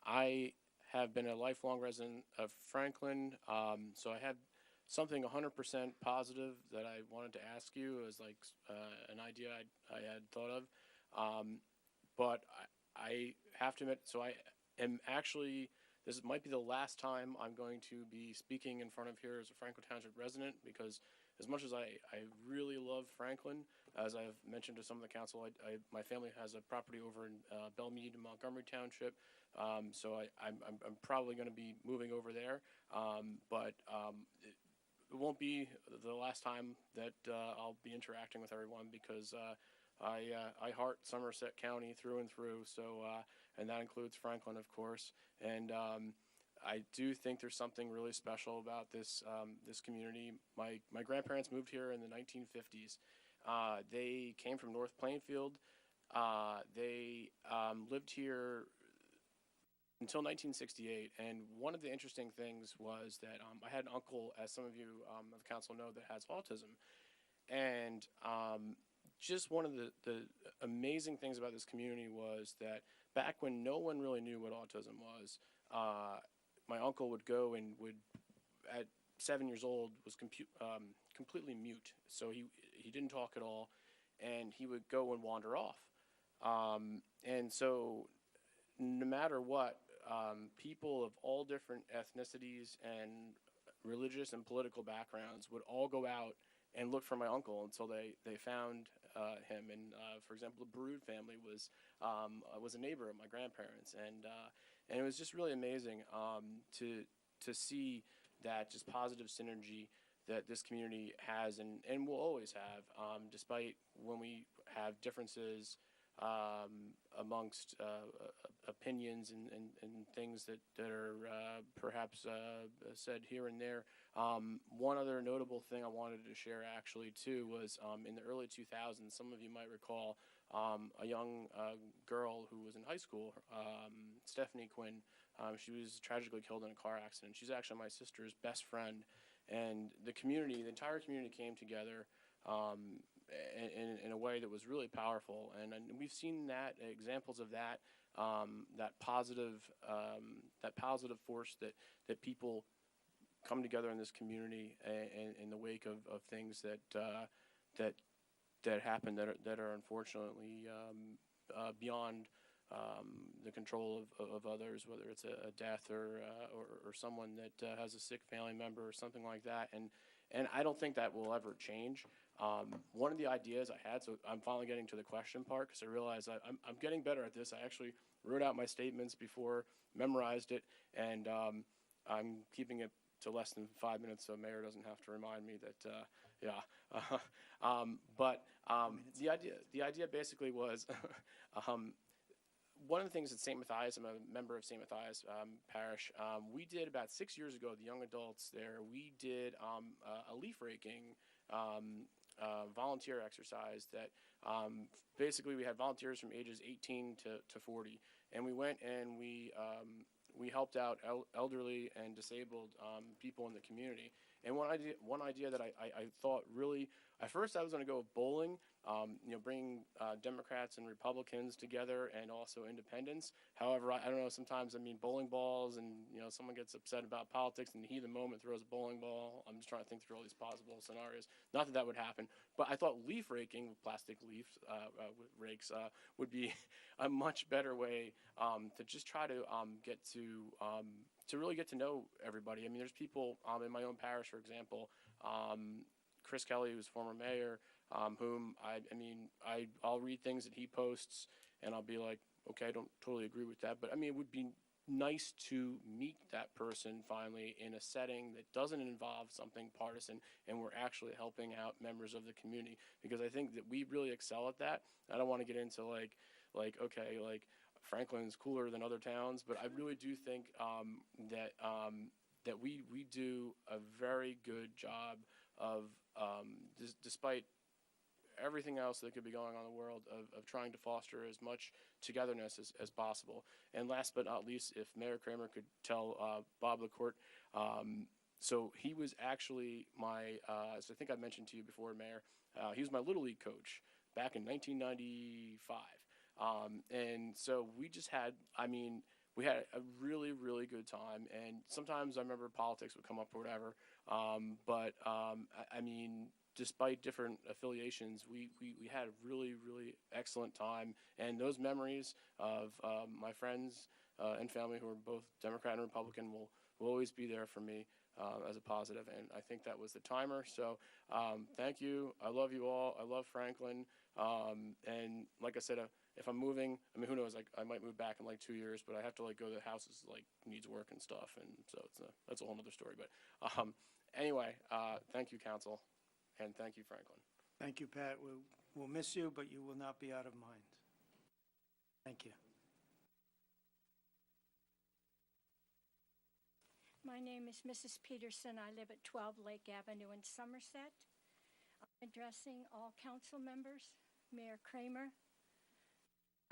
I have been a lifelong resident of Franklin, so I had something 100% positive that I wanted to ask you. It was like an idea I had thought of, but I have to admit, so I am actually, this might be the last time I'm going to be speaking in front of here as a Franklin Township resident, because as much as I really love Franklin, as I've mentioned to some of the council, my family has a property over in Belmead in Montgomery Township, so I'm probably going to be moving over there, but it won't be the last time that I'll be interacting with everyone, because I heart Somerset County through and through, so and that includes Franklin, of course, and I do think there's something really special about this this community. My grandparents moved here in the 1950s. They came from North Plainfield. They lived here until 1968, and one of the interesting things was that I had an uncle, as some of you of the council know, that has autism, and just one of the amazing things about this community was that back when no one really knew what autism was, my uncle would go and would, at 7 years old, was completely mute. So he didn't talk at all, and he would go and wander off. And so no matter what, people of all different ethnicities and religious and political backgrounds would all go out and look for my uncle until they found him. And for example, the Brood family was a neighbor of my grandparents, and it was just really amazing to see that just positive synergy that this community has and will always have, despite when we have differences amongst opinions and things that are perhaps said here and there. One other notable thing I wanted to share actually too was in the early 2000s, some of you might recall a young girl who was in high school, Stephanie Quinn. She was tragically killed in a car accident. She's actually my sister's best friend. And the entire community came together in a way that was really powerful, and we've seen examples of that positive force that people come together in this community in the wake of things that happen that are unfortunately beyond the control of others, whether it's a death or someone that has a sick family member or something like that. And I don't think that will ever change. One of the ideas I had, so I'm finally getting to the question part because I realize I'm getting better at this. I actually wrote out my statements before, memorized it, and I'm keeping it to less than 5 minutes so Mayor doesn't have to remind me that, But the idea basically was one of the things at St. Matthias, I'm a member of St. Matthias Parish, we did about 6 years ago, the young adults there, we did a leaf raking volunteer exercise that basically we had volunteers from ages 18 to 40, and we went and we helped out elderly and disabled people in the community. And one idea that I thought really, at first I was going to go with bowling, bringing Democrats and Republicans together and also independents. However, I don't know, sometimes, bowling balls and, someone gets upset about politics and the heat of the moment throws a bowling ball. I'm just trying to think through all these possible scenarios. Not that would happen, but I thought leaf raking with plastic leaf rakes would be a much better way to just try to get to really get to know everybody. There's people in my own parish, for example, Chris Kelly, who's former mayor, whom I'll read things that he posts and I'll be like, okay, I don't totally agree with that, but it would be nice to meet that person finally in a setting that doesn't involve something partisan and we're actually helping out members of the community, because I think that we really excel at that. I don't want to get into okay, Franklin's cooler than other towns, but I really do think that we do a very good job of, despite everything else that could be going on in the world, of trying to foster as much togetherness as possible. And last but not least, if Mayor Kramer could tell Bob LaCourte, so he was actually my, as I think I mentioned to you before, Mayor, he was my Little League coach back in 1995. And so we just had, we had a really, really good time. And sometimes I remember politics would come up or whatever. But despite different affiliations, we had a really, really excellent time. And those memories of my friends and family who are both Democrat and Republican will always be there for me as a positive. And I think that was the timer. So thank you. I love you all. I love Franklin. And like I said, if I'm moving, who knows, I might move back in 2 years, but I have to go to the houses, needs work and stuff. And so that's a whole other story. But anyway, thank you, council. And thank you, Franklin. Thank you, Pat. We'll miss you, but you will not be out of mind. Thank you. My name is Mrs. Peterson. I live at 12 Lake Avenue in Somerset. I'm addressing all council members, Mayor Kramer.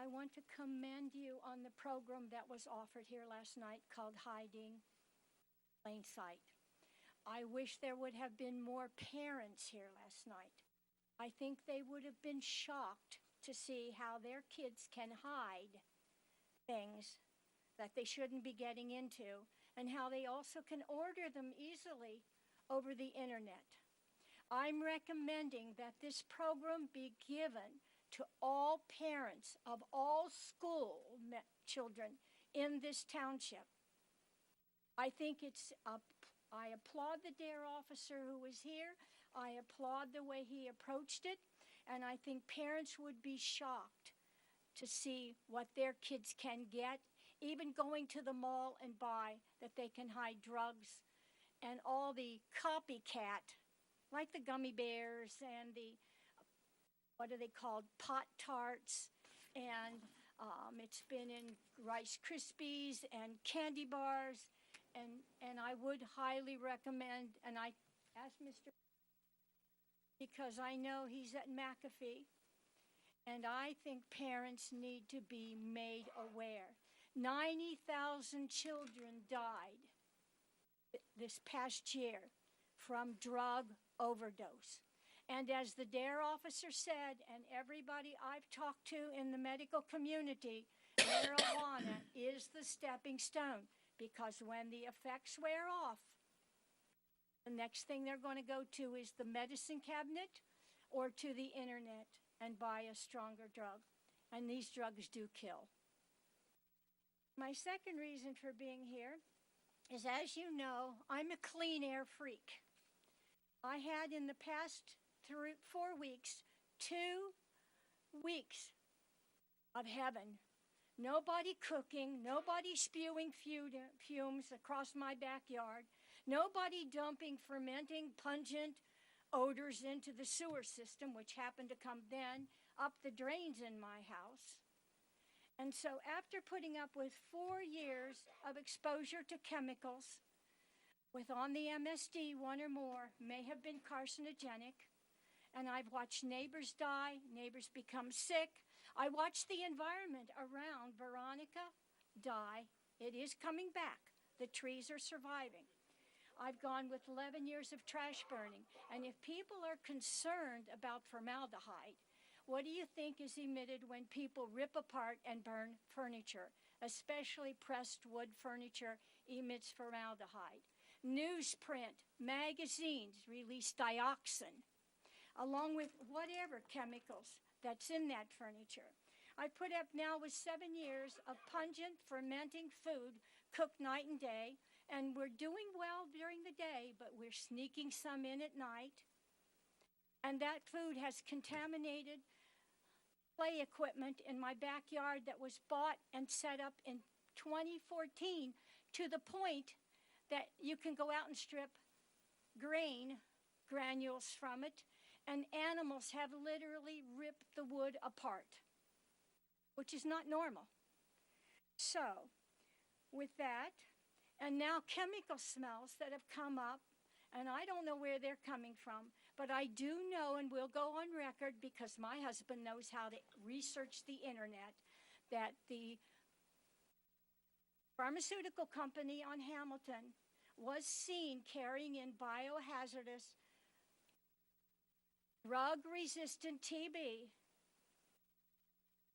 I want to commend you on the program that was offered here last night called Hiding Plain Sight. I wish there would have been more parents here last night. I think they would have been shocked to see how their kids can hide things that they shouldn't be getting into, and how they also can order them easily over the internet. I'm recommending that this program be given to all parents of all children in this township. I think I applaud the DARE officer who was here. I applaud the way he approached it, and I think parents would be shocked to see what their kids can get, even going to the mall and buy, that they can hide drugs and all the copycat, like the gummy bears and the, what are they called, Pot Tarts, and it's been in Rice Krispies and candy bars, and I would highly recommend, and I asked Mr. because I know he's at McAfee, and I think parents need to be made aware. 90,000 children died this past year from drug overdose. And as the DARE officer said, and everybody I've talked to in the medical community, marijuana is the stepping stone, because when the effects wear off, the next thing they're going to go to is the medicine cabinet or to the internet and buy a stronger drug. And these drugs do kill. My second reason for being here is, as you know, I'm a clean air freak. I had in the past 4 weeks, 2 weeks of heaven. Nobody cooking, nobody spewing fumes across my backyard, nobody dumping fermenting, pungent odors into the sewer system, which happened to come then up the drains in my house. And so after putting up with 4 years of exposure to chemicals, with on the MSD 1 or more, may have been carcinogenic, and I've watched neighbors die, neighbors become sick. I watched the environment around Veronica die. It is coming back. The trees are surviving. I've gone with 11 years of trash burning, and if people are concerned about formaldehyde, what do you think is emitted when people rip apart and burn furniture? Especially pressed wood furniture emits formaldehyde. Newsprint, magazines release dioxin, along with whatever chemicals that's in that furniture. I put up now with 7 years of pungent, fermenting food cooked night and day, and we're doing well during the day, but we're sneaking some in at night. And that food has contaminated play equipment in my backyard that was bought and set up in 2014, to the point that you can go out and strip grain granules from it, and animals have literally ripped the wood apart, which is not normal. So, with that, and now chemical smells that have come up, and I don't know where they're coming from, but I do know, and we'll go on record because my husband knows how to research the internet, that the pharmaceutical company on Hamilton was seen carrying in biohazardous drug-resistant TB,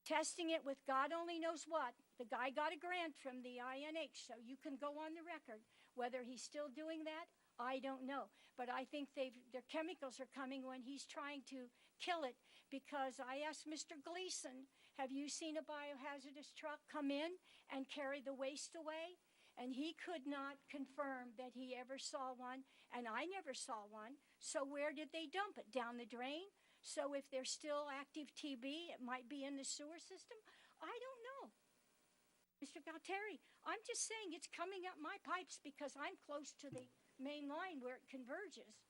testing it with God only knows what. The guy got a grant from the INH, so you can go on the record. Whether he's still doing that, I don't know. But I think their chemicals are coming when he's trying to kill it, because I asked Mr. Gleason, have you seen a biohazardous truck come in and carry the waste away? And he could not confirm that he ever saw one, and I never saw one. So where did they dump it? Down the drain? So if there's still active TB, it might be in the sewer system? I don't know. Mr. Galtieri, I'm just saying it's coming up my pipes because I'm close to the main line where it converges.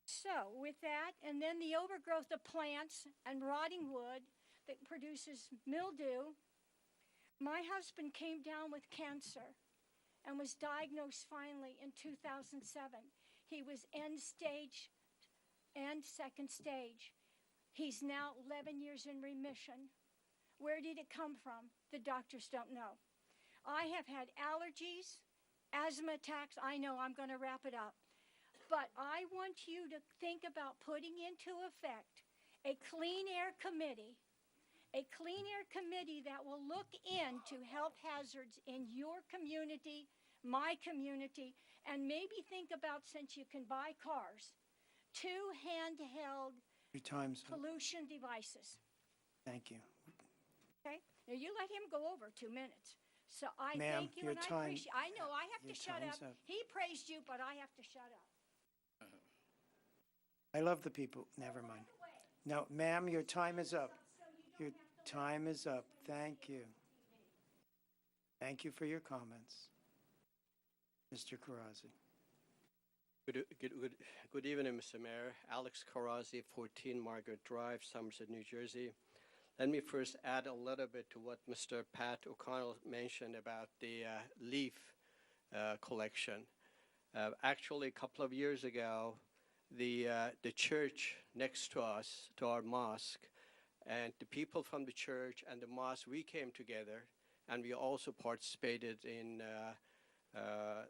So with that, and then the overgrowth of plants and rotting wood that produces mildew, my husband came down with cancer and was diagnosed finally in 2007. He was end stage and second stage. He's now 11 years in remission. Where did it come from? The doctors don't know. I have had allergies, asthma attacks. I know, I'm going to wrap it up. But I want you to think about putting into effect a clean air committee that will look into health hazards in your community, my community, and maybe think about, since you can buy cars, 2 handheld pollution devices. Thank you. Okay? Now, you let him go over 2 minutes. So I Ma'am, thank you your and I time- appreciate, I know I have your to shut up. time's up. He praised you, but I have to shut up. I love the people. Never mind. No, ma'am, your time is up. Your time is up. Thank you. Thank you for your comments. Mr. Karazi. Good evening, Mr. Mayor. Alex Karazi, 14 Margaret Drive, Somerset, New Jersey. Let me first add a little bit to what Mr. Pat O'Connell mentioned about the leaf collection. Actually, a couple of years ago, the church next to us, to our mosque, and the people from the church and the mosque, we came together, and we also participated in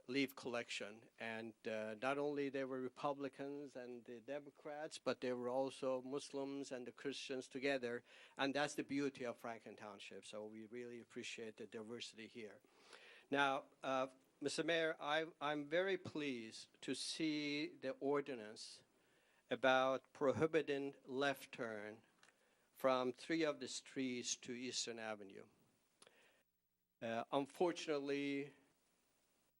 leaf collection. And not only they were Republicans and the Democrats, but they were also Muslims and the Christians together. And that's the beauty of Franklin Township. So we really appreciate the diversity here. Now, Mr. Mayor, I'm very pleased to see the ordinance about prohibiting left turn from 3 of the streets to Eastern Avenue. Unfortunately,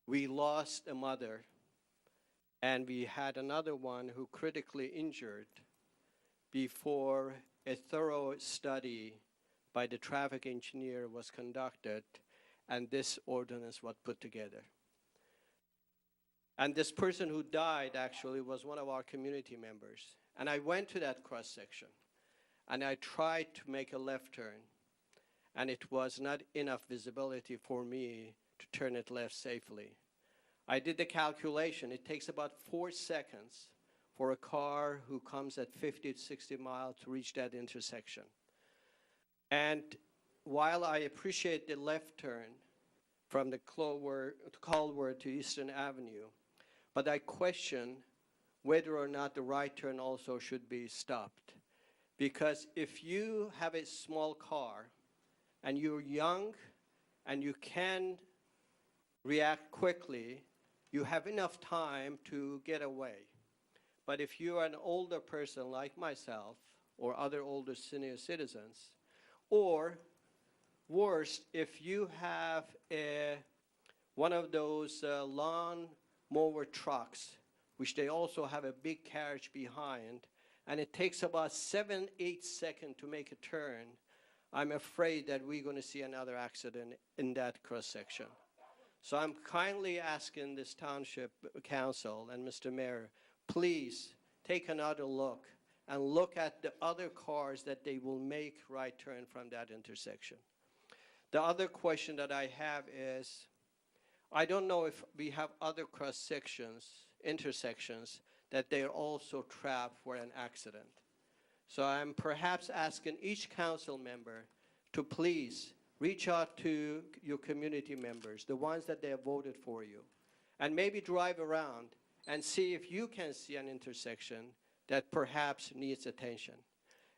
we lost a mother, and we had another one who critically injured before a thorough study by the traffic engineer was conducted, and this ordinance was put together. And this person who died actually was one of our community members. And I went to that cross section, and I tried to make a left turn, and it was not enough visibility for me to turn it left safely. I did the calculation. It takes about 4 seconds for a car who comes at 50 to 60 miles to reach that intersection. And while I appreciate the left turn from the Culver to Eastern Avenue, but I question whether or not the right turn also should be stopped. Because if you have a small car and you're young and you can react quickly, you have enough time to get away. But if you are an older person like myself or other older senior citizens, or worse, if you have one of those lawn mower trucks, which they also have a big carriage behind, and it takes about 7-8 seconds to make a turn, I'm afraid that we're going to see another accident in that cross section. So I'm kindly asking this Township Council and Mr. Mayor, please take another look and look at the other cars that they will make right turn from that intersection. The other question that I have is, I don't know if we have other cross sections, intersections, that they're also trapped for an accident. So I'm perhaps asking each council member to please reach out to your community members, the ones that they have voted for you, and maybe drive around and see if you can see an intersection that perhaps needs attention.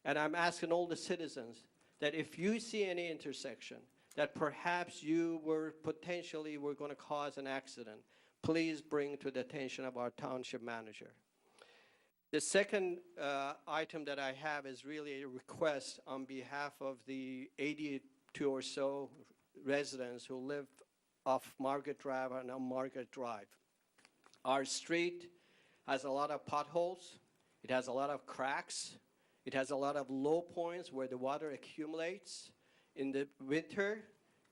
And I'm asking all the citizens that if you see any intersection that perhaps you were potentially were going to cause an accident, please bring to the attention of our township manager. The second item that I have is really a request on behalf of the 82 or so residents who live off Margaret Drive and on Margaret Drive. Our street has a lot of potholes. It has a lot of cracks. It has a lot of low points where the water accumulates. In the winter,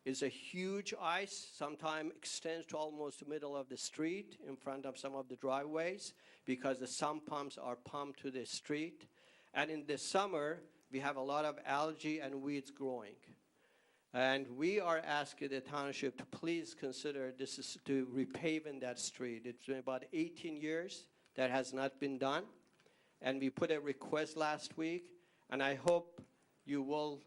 it's a huge ice, sometimes extends to almost the middle of the street in front of some of the driveways because the sump pumps are pumped to the street. And in the summer, we have a lot of algae and weeds growing. And we are asking the township to please consider this is to repaving that street. It's been about 18 years that has not been done. And we put a request last week, and I hope you will,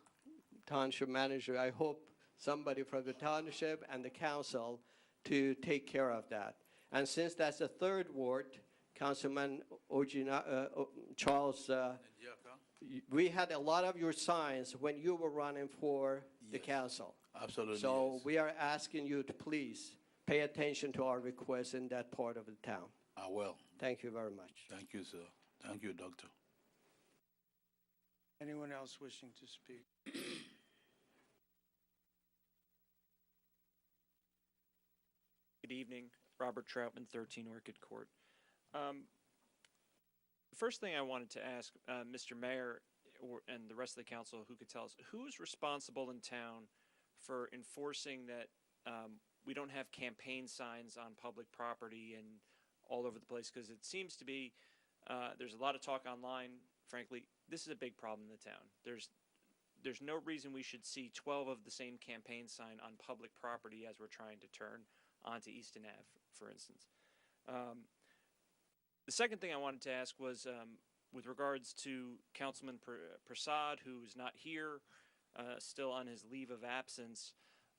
township manager, I hope somebody from the township and the council to take care of that. And since that's the third ward, Councilman Charles, we had a lot of your signs when you were running for the council. Absolutely. So Yes. we are asking you to please pay attention to our requests in that part of the town. I will. Thank you very much. Thank you, sir. Thank you, doctor. Anyone else wishing to speak? Good evening. Robert Troutman, 13 Orchid Court. The first thing I wanted to ask Mr. Mayor and the rest of the council who could tell us, who is responsible in town for enforcing that we don't have campaign signs on public property and all over the place? Because it seems to be, there's a lot of talk online, frankly, this is a big problem in the town. There's no reason we should see 12 of the same campaign sign on public property as we're trying to turn onto Easton Ave, for instance. The second thing I wanted to ask was with regards to Councilman Prasad, who's not here, still on his leave of absence.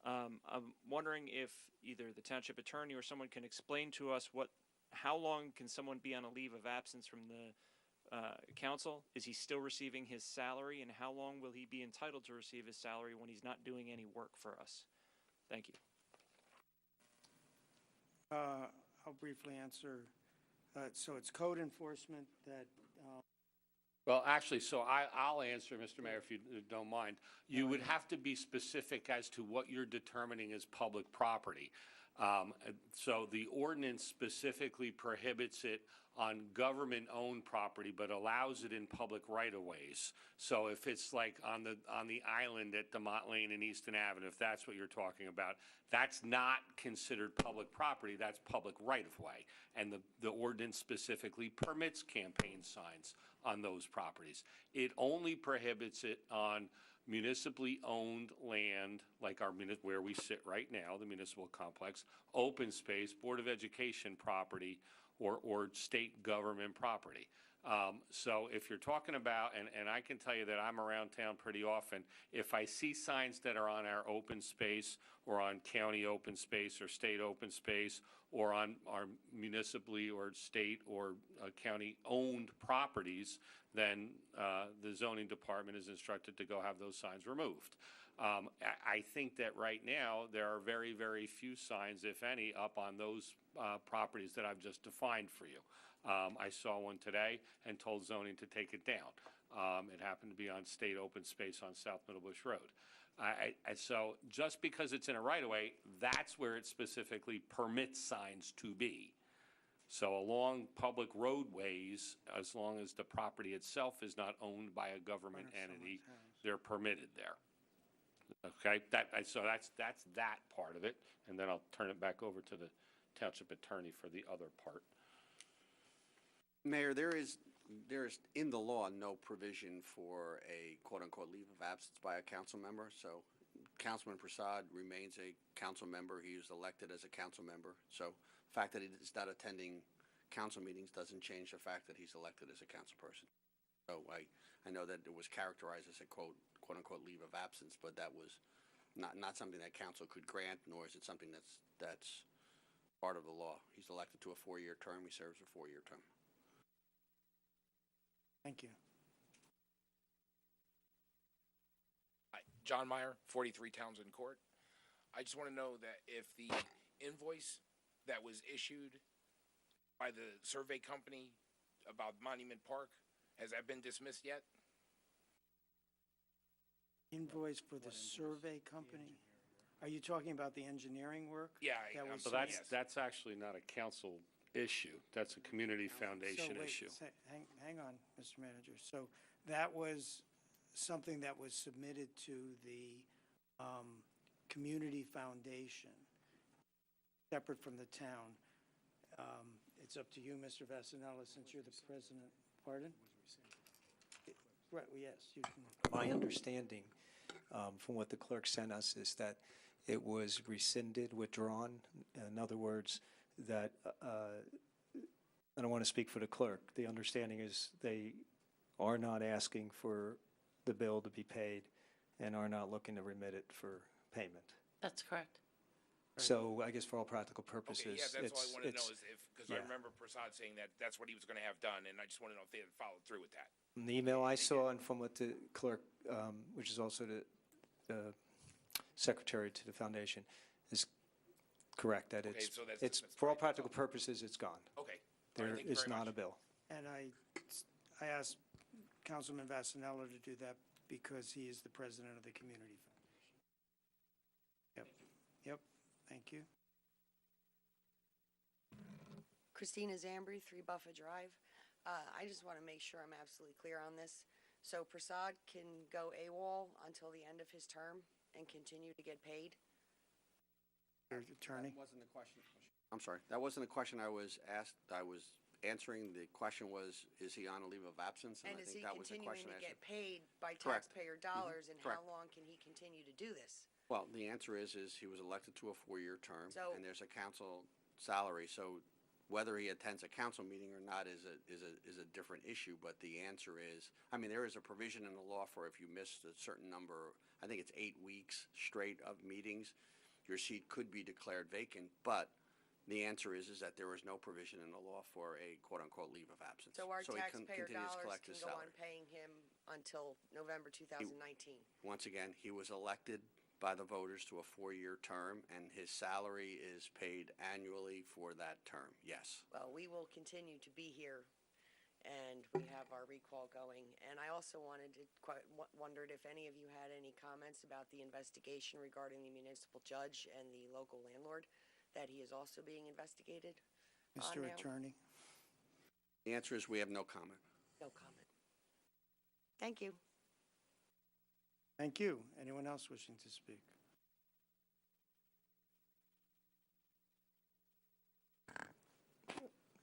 I'm wondering if either the township attorney or someone can explain to us how long can someone be on a leave of absence from the council? Is he still receiving his salary, and how long will he be entitled to receive his salary when he's not doing any work for us? Thank you. I'll briefly answer. So it's code enforcement that, Well, actually, so I'll answer, Mr. Mayor, if you don't mind. You would have to be specific as to what you're determining as public property. So the ordinance specifically prohibits it on government-owned property, but allows it in public right-of-ways. So if it's like on the island at DeMont Lane and Easton Avenue, if that's what you're talking about, that's not considered public property, that's public right-of-way. And the ordinance specifically permits campaign signs on those properties. It only prohibits it on municipally owned land, like where we sit right now, the municipal complex, open space, Board of Education property, or state government property. So if you're talking about, and I can tell you that I'm around town pretty often, if I see signs that are on our open space or on county open space or state open space or on our municipally or state or county owned properties, then the zoning department is instructed to go have those signs removed. I think that right now there are very, very few signs, if any, up on those properties that I've just defined for you. I saw one today and told zoning to take it down. It happened to be on state open space on South Middlebush Road. So just because it's in a right-of-way, that's where it specifically permits signs to be. So along public roadways, as long as the property itself is not owned by a government entity, they're permitted there. Okay, so that's that part of it, and then I'll turn it back over to the township attorney for the other part. Mayor, there is in the law no provision for a quote-unquote leave of absence by a council member. So Councilman Prasad remains a council member. He was elected as a council member. So the fact that he is not attending council meetings doesn't change the fact that he's elected as a council person. So I know that it was characterized as a quote-unquote leave of absence, but that was not something that council could grant, nor is it something that's part of the law. He's elected to a 4-year term. He serves a 4-year term. thank you. Hi, John Meyer, 43 Townsend Court. I just want to know that if the invoice that was issued by the survey company about Monument Park, has that been dismissed yet? Invoice for the survey company? Are you talking about the engineering work? Yeah. So that's actually not a council issue. That's a community foundation issue. Hang on, Mr. Manager. So that was something that was submitted to the community foundation, separate from the town. It's up to you, Mr. Vasanella, since you're the president. Pardon? Right, well, yes, you can. My understanding from what the clerk sent us is that it was rescinded, withdrawn. In other words, that I don't want to speak for the clerk. The understanding is they are not asking for the bill to be paid and are not looking to remit it for payment. That's correct. So I guess for all practical purposes, Okay, yeah, that's all I wanted to know is because yeah. I remember Prasad saying that that's what he was going to have done, and I just want to know if they had followed through with that. From the email I saw and from what the clerk, which is also the secretary to the foundation, is correct that Okay, so that's it's for all practical purposes, it's gone. Okay. There is not a bill. And I asked Councilman Vasanella to do that because he is the president of the Community Foundation. Yep, thank you. Christina Zambri, 3 Buffa Drive. I just want to make sure I'm absolutely clear on this. So Prasad can go AWOL until the end of his term and continue to get paid? Your attorney? That wasn't the question. I'm sorry. That wasn't the question I was asked. I was answering. The question was, is he on a leave of absence? And I is think he that was the continuing question to I get asked. paid by Correct. taxpayer dollars? And Correct. how long can he continue to do this? Well, the answer is he was elected to a 4-year term, So- and there's a council salary. So whether he attends a council meeting or not is a different issue. But the answer is, I mean, there is a provision in the law for if you missed a certain number, I think it's 8 weeks straight of meetings, your seat could be declared vacant. But the answer is that there is no provision in the law for a quote-unquote leave of absence. So our he taxpayer continues to dollars collect can his go salary. on paying him until November 2019? Once again, he was elected by the voters to a 4-year term, and his salary is paid annually for that term, yes. Well, we will continue to be here, and we have our recall going. And I also wondered if any of you had any comments about the investigation regarding the municipal judge and the local landlord, that he is also being investigated on Mr. now? Attorney? The answer is we have no comment. No comment. Thank you. Thank you. Anyone else wishing to speak?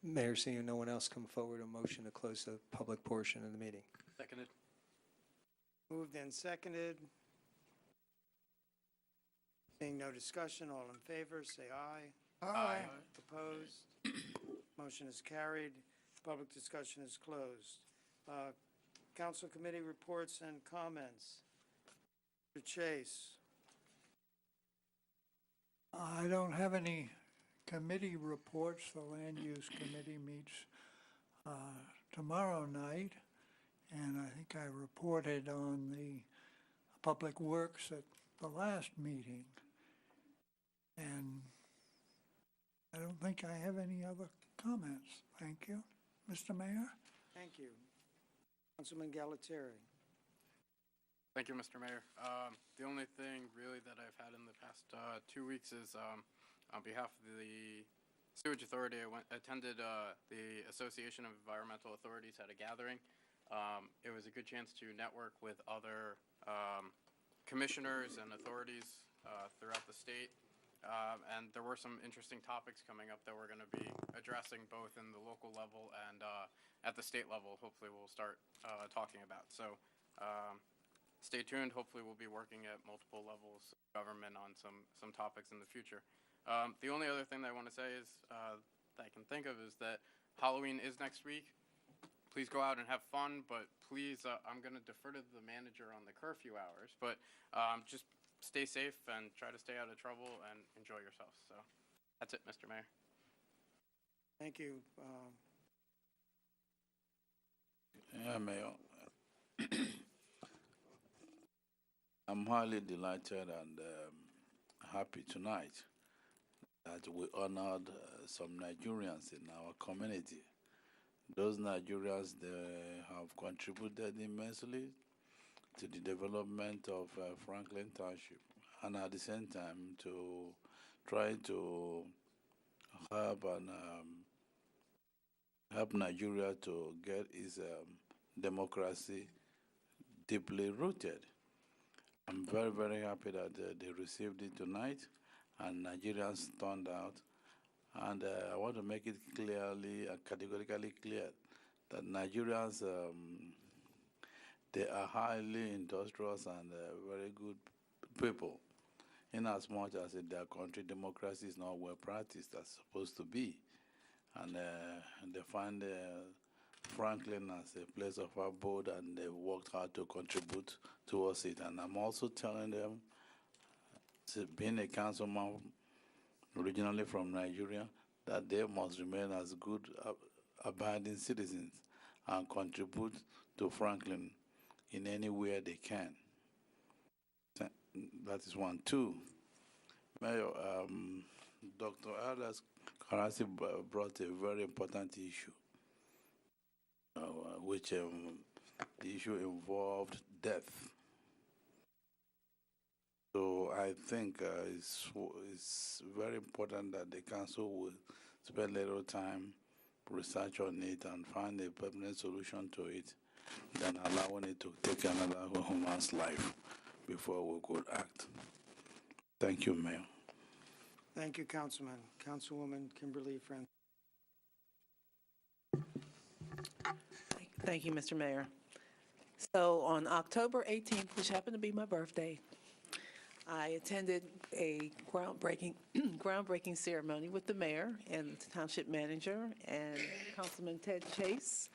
Mayor, seeing no one else come forward, a motion to close the public portion of the meeting. Seconded. Moved and seconded. Seeing no discussion, all in favor, say aye. Aye. Opposed? Motion is carried. Public discussion is closed. Council committee reports and comments. Mr. Chase. I don't have any committee reports. The Land Use Committee meets tomorrow night, and I think I reported on the Public Works at the last meeting. And I don't think I have any other comments. Thank you. Mr. Mayor? Thank you. Councilman Galateri. Thank you, Mr. Mayor. The only thing really that I've had in the past 2 weeks is on behalf of the Sewage Authority, I attended the Association of Environmental Authorities at a gathering. It was a good chance to network with other commissioners and authorities throughout the state. And there were some interesting topics coming up that we're going to be addressing both in the local level and at the state level. Hopefully we'll start talking about. So stay tuned. Hopefully we'll be working at multiple levels of government on some topics in the future. The only other thing that I want to say is that I can think of is that Halloween is next week. Please go out and have fun, but please, I'm going to defer to the manager on the curfew hours, but just stay safe and try to stay out of trouble and enjoy yourselves. So that's it, Mr. Mayor. Thank you. Yeah, Mayor. I'm highly delighted and happy tonight that we honored some Nigerians in our community. Those Nigerians, they have contributed immensely to the development of Franklin Township, and at the same time to try to help Nigeria to get its democracy deeply rooted. I'm very, very happy that they received it tonight, and Nigerians turned out. And I want to make it clearly, categorically clear, that Nigerians, they are highly industrious and very good people, in as much as in their country democracy is not well practiced as supposed to be. And they find Franklin as a place of abode, and they worked hard to contribute towards it. And I'm also telling them, being a councilman originally from Nigeria, that they must remain as good, abiding citizens and contribute to Franklin in any way they can. That is one. Two, Mayor, Dr. Alice Karasi brought a very important issue, which the issue involved death. So I think it's very important that the council will spend a little time, research on it, and find a permanent solution to it, than allowing it to take another human's life before we could act. Thank you, Mayor. Thank you, Councilman. Councilwoman Kimberly Francois. Thank you, Mr. Mayor. So on October 18th, which happened to be my birthday, I attended a groundbreaking ceremony with the mayor and the township manager and Councilman Ted Chase.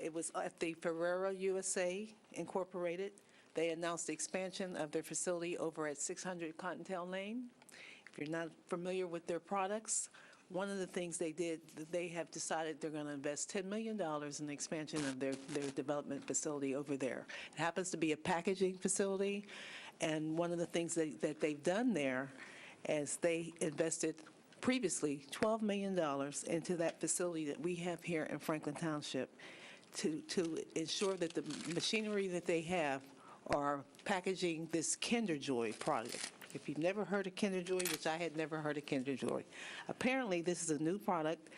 It was at the Ferrera USA Incorporated. They announced the expansion of their facility over at 600 Cottontail Lane. If you're not familiar with their products, one of the things they did, they have decided they're going to invest $10 million in the expansion of their development facility over there. It happens to be a packaging facility, and one of the things that they've done there is they invested previously $12 million into that facility that we have here in Franklin Township to ensure that the machinery that they have are packaging this Kinder Joy product. If you've never heard of Kinder Joy, which I had never heard of Kinder Joy, apparently this is a new product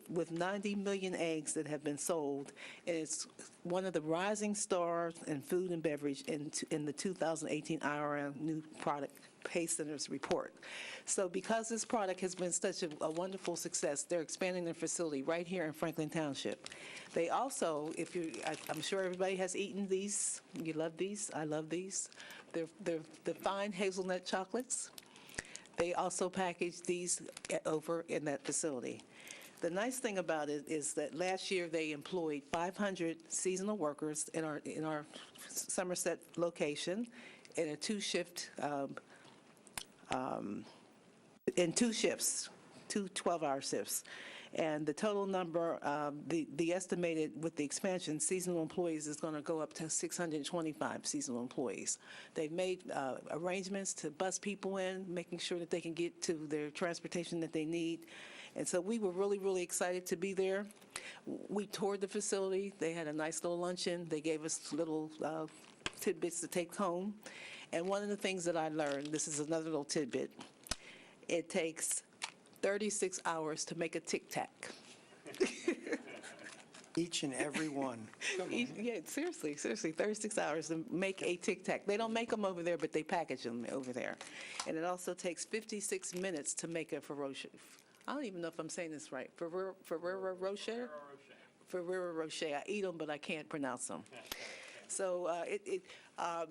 with 90 million eggs that have been sold. And it's one of the rising stars in food and beverage in the 2018 IRM New Product Pay Centers report. So because this product has been such a wonderful success, they're expanding their facility right here in Franklin Township. They also, I'm sure everybody has eaten these. You love these. I love these. They're the fine hazelnut chocolates. They also package these over in that facility. The nice thing about it is that last year they employed 500 seasonal workers in our Somerset location in a two-shift, in 2 shifts, 2 12-hour shifts. And the total number, the estimated with the expansion, seasonal employees is going to go up to 625 seasonal employees. They've made arrangements to bus people in, making sure that they can get to their transportation that they need. And so we were really, really excited to be there. We toured the facility. They had a nice little luncheon. They gave us little tidbits to take home. And one of the things that I learned, this is another little tidbit, it takes 36 hours to make a Tic Tac. Each and every one. Yeah, seriously, 36 hours to make a Tic Tac. They don't make them over there, but they package them over there. And it also takes 56 minutes to make a Ferrero. I don't even know if I'm saying this right. Ferrero Rocher? Ferrero Rocher. I eat them, but I can't pronounce them. So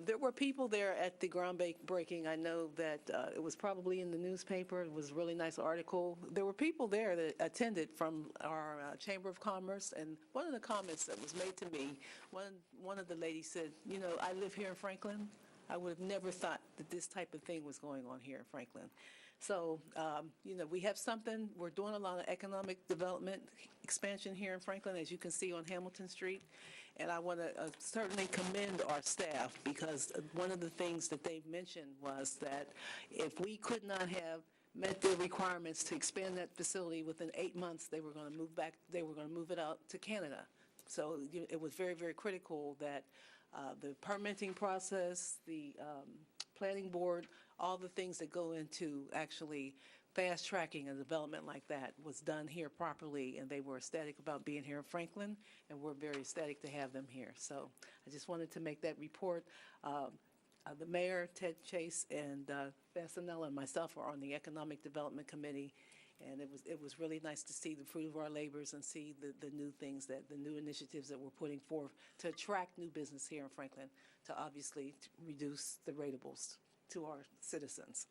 there were people there at the groundbreaking. I know that it was probably in the newspaper. It was a really nice article. There were people there that attended from our Chamber of Commerce, and one of the comments that was made to me, one of the ladies said, you know, I live here in Franklin. I would have never thought that this type of thing was going on here in Franklin. So, you know, we have something. We're doing a lot of economic development expansion here in Franklin, as you can see on Hamilton Street. And I want to certainly commend our staff, because one of the things that they've mentioned was that if we could not have met their requirements to expand that facility within 8 months, they were going to move back, they were going to move it out to Canada. So it was very, very critical that the permitting process, the planning board, all the things that go into actually fast-tracking a development like that was done here properly, and they were ecstatic about being here in Franklin, and we're very ecstatic to have them here. So I just wanted to make that report. The mayor, Ted Chase, and Fasanella and myself are on the Economic Development Committee, and it was really nice to see the fruit of our labors and see the new things, the new initiatives that we're putting forth to attract new business here in Franklin, to obviously reduce the ratables to our citizens.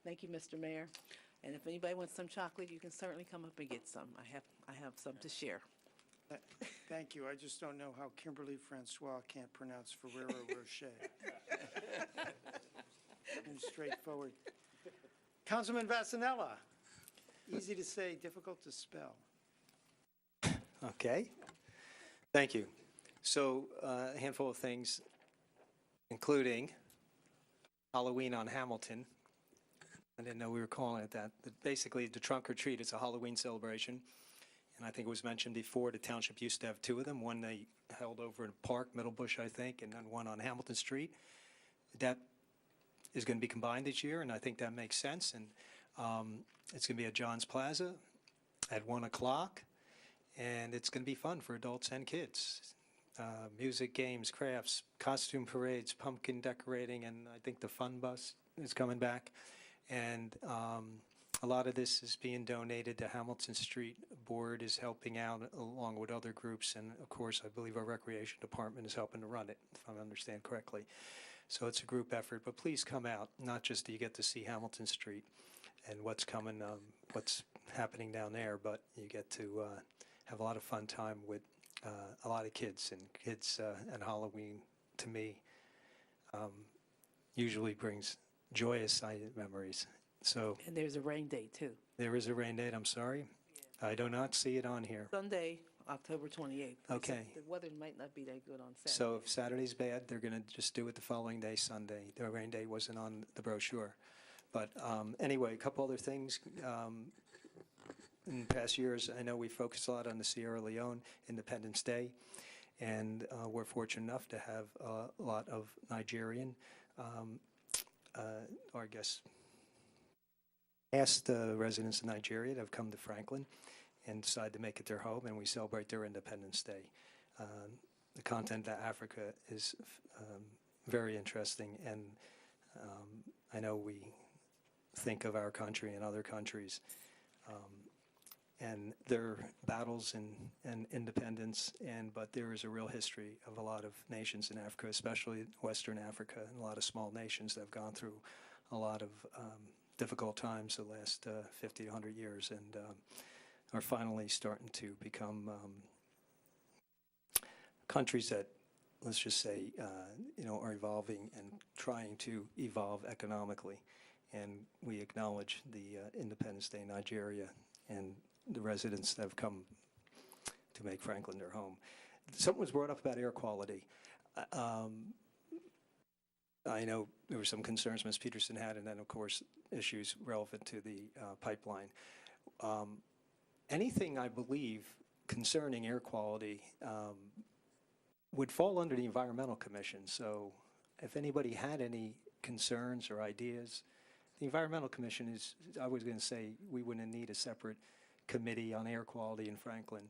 Thank you, Mr. Mayor. And if anybody wants some chocolate, you can certainly come up and get some. I have some to share. Thank you. I just don't know how Kimberly Francois can't pronounce Ferrero Rocher. And straightforward. Councilman Vasanella. Easy to say, difficult to spell. Okay. Thank you. So a handful of things, including Halloween on Hamilton. I didn't know we were calling it that. But basically, the Trunk or Treat is a Halloween celebration. And I think it was mentioned before, the township used to have two of them. One they held over in Park, Middlebush, I think, and then one on Hamilton Street. That is going to be combined this year, and I think that makes sense. And it's going to be at John's Plaza at 1 o'clock, and it's going to be fun for adults and kids. Music, games, crafts, costume parades, pumpkin decorating, and I think the fun bus is coming back. And a lot of this is being donated. The Hamilton Street Board is helping out along with other groups, and of course, I believe our Recreation Department is helping to run it, if I understand correctly. So it's a group effort, but please come out. Not just do you get to see Hamilton Street and what's coming, what's happening down there, but you get to have a lot of fun time with a lot of kids. And kids and Halloween, to me, usually brings joyous memories. So And there's a rain date, too. there is a rain date, I'm sorry. I do not see it on here. Sunday, October 28th. Okay. The weather might not be that good on Saturday. So if Saturday's bad, they're going to just do it the following day, Sunday. The rain day wasn't on the brochure. But anyway, a couple other things. In past years, I know we focused a lot on the Sierra Leone Independence Day, and we're fortunate enough to have a lot of Nigerian, or I guess, asked residents of Nigeria that have come to Franklin and decide to make it their home, and we celebrate their Independence Day. The continent of Africa is very interesting, and I know we think of our country and other countries, and their battles and independence, but there is a real history of a lot of nations in Africa, especially Western Africa, and a lot of small nations that have gone through a lot of difficult times the last 50 to 100 years, and are finally starting to become countries that, let's just say, are evolving and trying to evolve economically. And we acknowledge the Independence Day Nigeria and the residents that have come to make Franklin their home. Something was brought up about air quality. I know there were some concerns Ms. Peterson had, and then, of course, issues relevant to the pipeline. Anything, I believe, concerning air quality would fall under the Environmental Commission. So if anybody had any concerns or ideas, the Environmental Commission is, I was going to say, we wouldn't need a separate committee on air quality in Franklin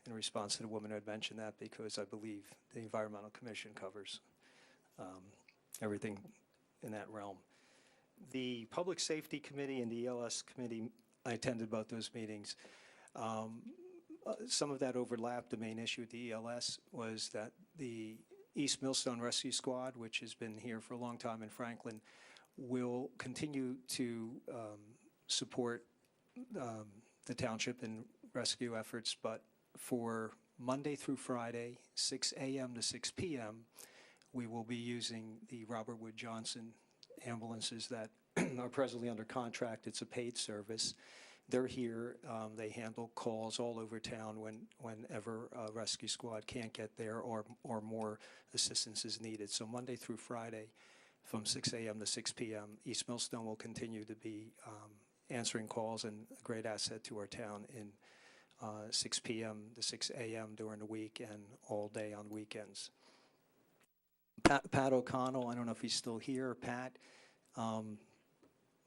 in response to the woman who had mentioned that, because I believe the Environmental Commission covers everything in that realm. The Public Safety Committee and the ELS Committee, I attended both those meetings. Some of that overlapped. The main issue with the ELS was that the East Millstone Rescue Squad, which has been here for a long time in Franklin, will continue to support the township in rescue efforts, but for Monday through Friday, 6 a.m. to 6 p.m., we will be using the Robert Wood Johnson ambulances that are presently under contract. It's a paid service. They're here. They handle calls all over town whenever a rescue squad can't get there or more assistance is needed. So Monday through Friday from 6 a.m. to 6 p.m., East Millstone will continue to be answering calls and a great asset to our town in 6 p.m. to 6 a.m. during the week and all day on weekends. Pat O'Connell, I don't know if he's still here. Pat,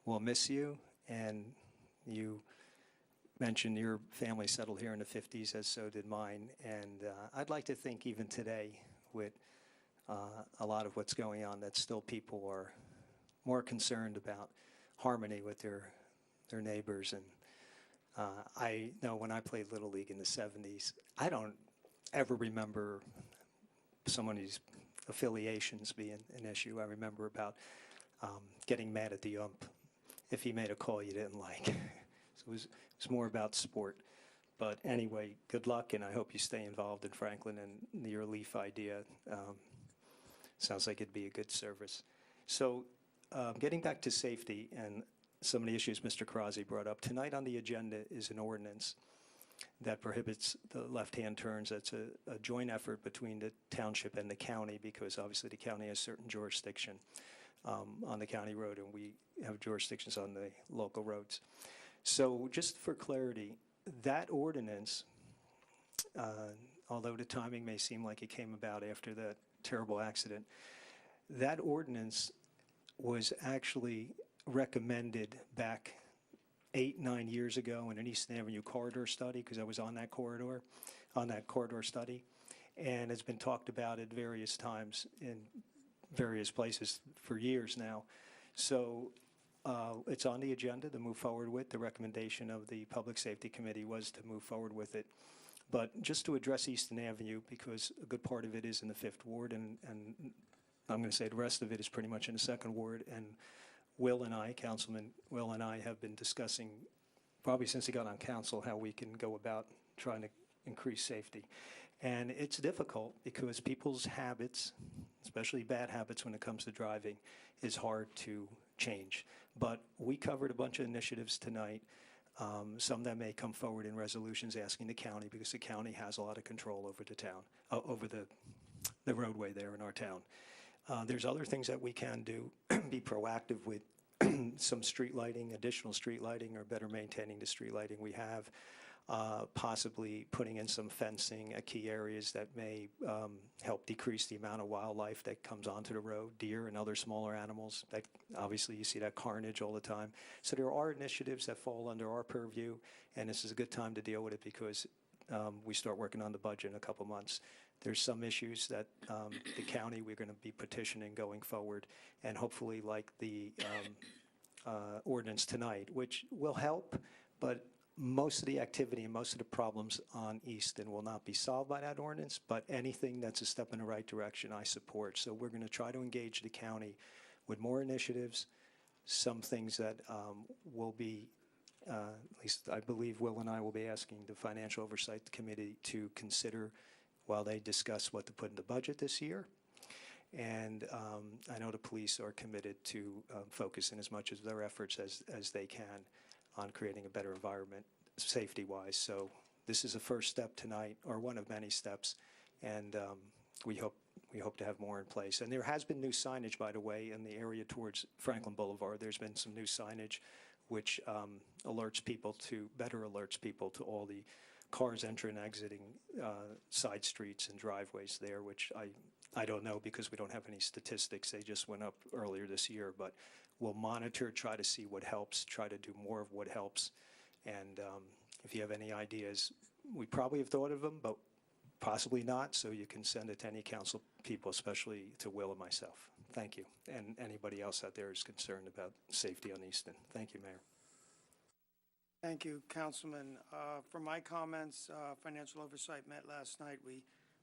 we'll miss you, and you mentioned your family settled here in the 50s, as so did mine, and I'd like to think even today with a lot of what's going on that still people are more concerned about harmony with their neighbors. And I know when I played Little League in the 70s, I don't ever remember someone's affiliations being an issue. I remember about getting mad at the ump if he made a call you didn't like. So it was more about sport. But anyway, good luck, and I hope you stay involved in Franklin and your Leaf idea. Sounds like it'd be a good service. So getting back to safety and some of the issues Mr. Crosby brought up, tonight on the agenda is an ordinance that prohibits the left-hand turns. That's a joint effort between the township and the county, because obviously the county has certain jurisdiction on the county road, and we have jurisdictions on the local roads. So just for clarity, that ordinance although the timing may seem like it came about after that terrible accident. That ordinance was actually recommended back 8-9 years ago in an Eastern Avenue corridor study, because I was on that corridor study, and it's been talked about at various times in various places for years now. So it's on the agenda to move forward with. The recommendation of the Public Safety Committee was to move forward with it. But just to address Eastern Avenue, because a good part of it is in the 5th Ward, and I'm going to say the rest of it is pretty much in the 2nd Ward, and Will and I, Councilman Will and I, have been discussing, probably since he got on council, how we can go about trying to increase safety. And it's difficult because people's habits, especially bad habits when it comes to driving, is hard to change. But we covered a bunch of initiatives tonight. Some that may come forward in resolutions asking the county, because the county has a lot of control over the town, over the roadway there in our town. There's other things that we can do, be proactive with some street lighting, additional street lighting, or better maintaining the street lighting we have. Possibly putting in some fencing at key areas that may help decrease the amount of wildlife that comes onto the road, deer and other smaller animals. That, obviously, you see that carnage all the time. So there are initiatives that fall under our purview, and this is a good time to deal with it because we start working on the budget in a couple months. There's some issues that the county, we're going to be petitioning going forward, and hopefully like the ordinance tonight, which will help, but most of the activity and most of the problems on Easton will not be solved by that ordinance, but anything that's a step in the right direction, I support. So we're going to try to engage the county with more initiatives, some things that will be, at least I believe Will and I will be asking the Financial Oversight Committee to consider while they discuss what to put in the budget this year. And I know the police are committed to focusing as much of their efforts as they can on creating a better environment safety-wise. So this is a first step tonight, or one of many steps, and we hope to have more in place. And there has been new signage, by the way, in the area towards Franklin Boulevard. There's been some new signage which alerts people to all the cars entering and exiting side streets and driveways there, which I don't know because we don't have any statistics. They just went up earlier this year, but we'll monitor, try to see what helps, try to do more of what helps. And if you have any ideas, we probably have thought of them, but possibly not, so you can send it to any council people, especially to Will and myself. Thank you. And anybody else out there is concerned about safety on Easton. Thank you, Mayor. Thank you, Councilman. For my comments, Financial Oversight met last night. We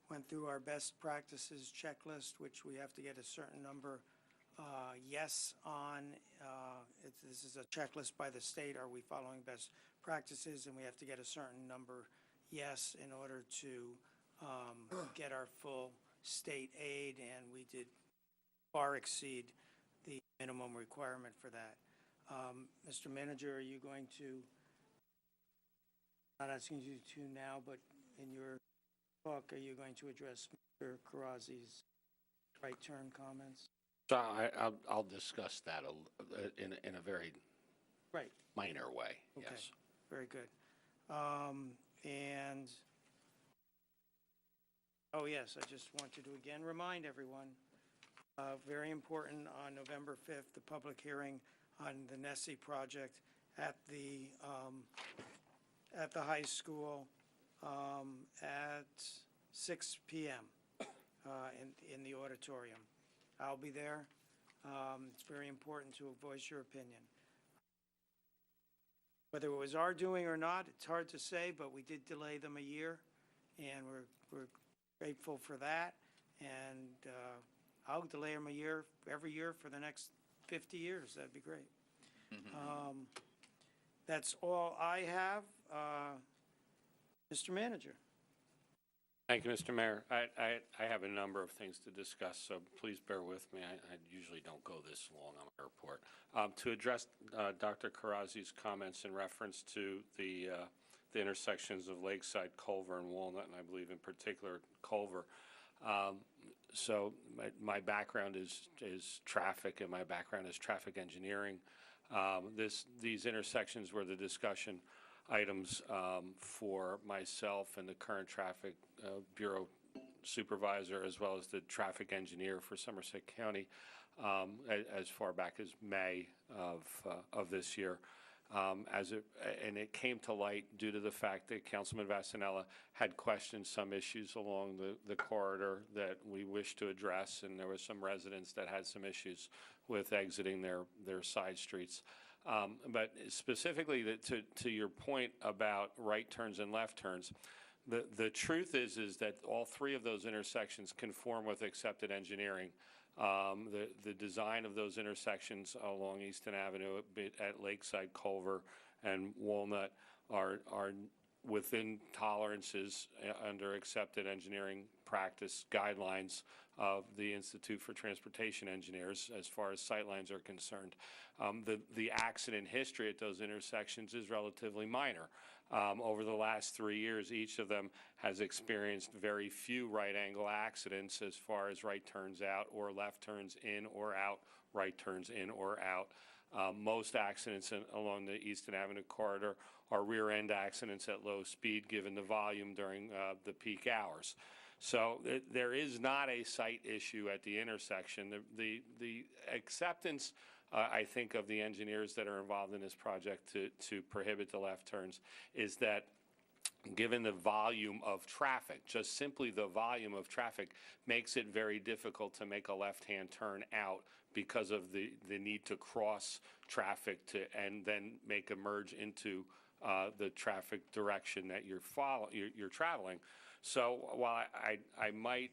went through our best practices checklist, which we have to get a certain number yes on. This is a checklist by the state. Are we following best practices? And we have to get a certain number yes in order to get our full state aid, and we did far exceed the minimum requirement for that. Mr. Manager, are you going to, not asking you to now, but in your talk, are you going to address Mr. Karazi's right turn comments? So I'll discuss that in a very minor way, Okay. yes. Very good. And, oh yes, I just wanted to again remind everyone, very important, on November 5th, the public hearing on the Nessie project at the high school at 6 p.m. In the auditorium. I'll be there. It's very important to voice your opinion. Whether it was our doing or not, it's hard to say, but we did delay them a year, and we're grateful for that. And I'll delay them a year, every year for the next 50 years. That'd be great. That's all I have. Mr. Manager. Thank you, Mr. Mayor. I have a number of things to discuss, so please bear with me. I usually don't go this long on my report. To address Dr. Karazi's comments in reference to the intersections of Lakeside, Culver, and Walnut, and I believe in particular Culver. So my background is traffic, and my background is traffic engineering. These intersections were the discussion items for myself and the current traffic bureau supervisor, as well as the traffic engineer for Somerset County, as far back as May of this year. And it came to light due to the fact that Councilman Vasanella had questioned some issues along the corridor that we wished to address, and there were some residents that had some issues with exiting their side streets. But specifically to your point about right turns and left turns, the truth is that all three of those intersections conform with accepted engineering. The design of those intersections along Easton Avenue at Lakeside, Culver, and Walnut are within tolerances under accepted engineering practice guidelines of the Institute for Transportation Engineers as far as sightlines are concerned. The accident history at those intersections is relatively minor. Over the last 3 years, each of them has experienced very few right-angle accidents as far as right turns out or left turns in or out, right turns in or out. Most accidents along the Easton Avenue corridor are rear-end accidents at low speed given the volume during the peak hours. So there is not a sight issue at the intersection. The acceptance, I think, of the engineers that are involved in this project to prohibit the left turns is that given the volume of traffic, just simply the volume of traffic makes it very difficult to make a left-hand turn out because of the need to cross traffic and then make a merge into the traffic direction that you're traveling. So while I might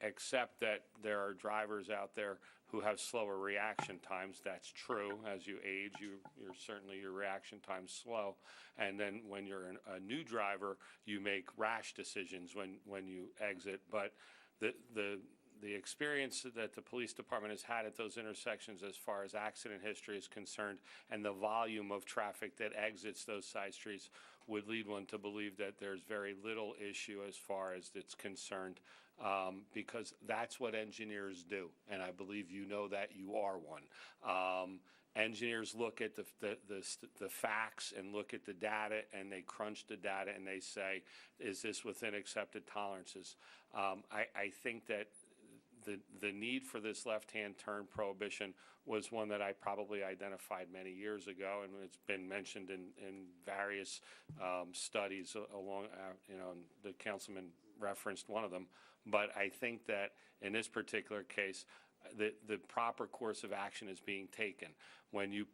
accept that there are drivers out there who have slower reaction times, that's true. As you age, your reaction time's slow. And then when you're a new driver, you make rash decisions when you exit. But the experience that the police department has had at those intersections as far as accident history is concerned and the volume of traffic that exits those side streets would lead one to believe that there's very little issue as far as it's concerned, because that's what engineers do, and I believe you know that you are one. Engineers look at the facts and look at the data, and they crunch the data and they say, is this within accepted tolerances? I think that the need for this left-hand turn prohibition was one that I probably identified many years ago, and it's been mentioned in various studies along, and the councilman referenced one of them. But I think that in this particular case, the proper course of action is being taken. In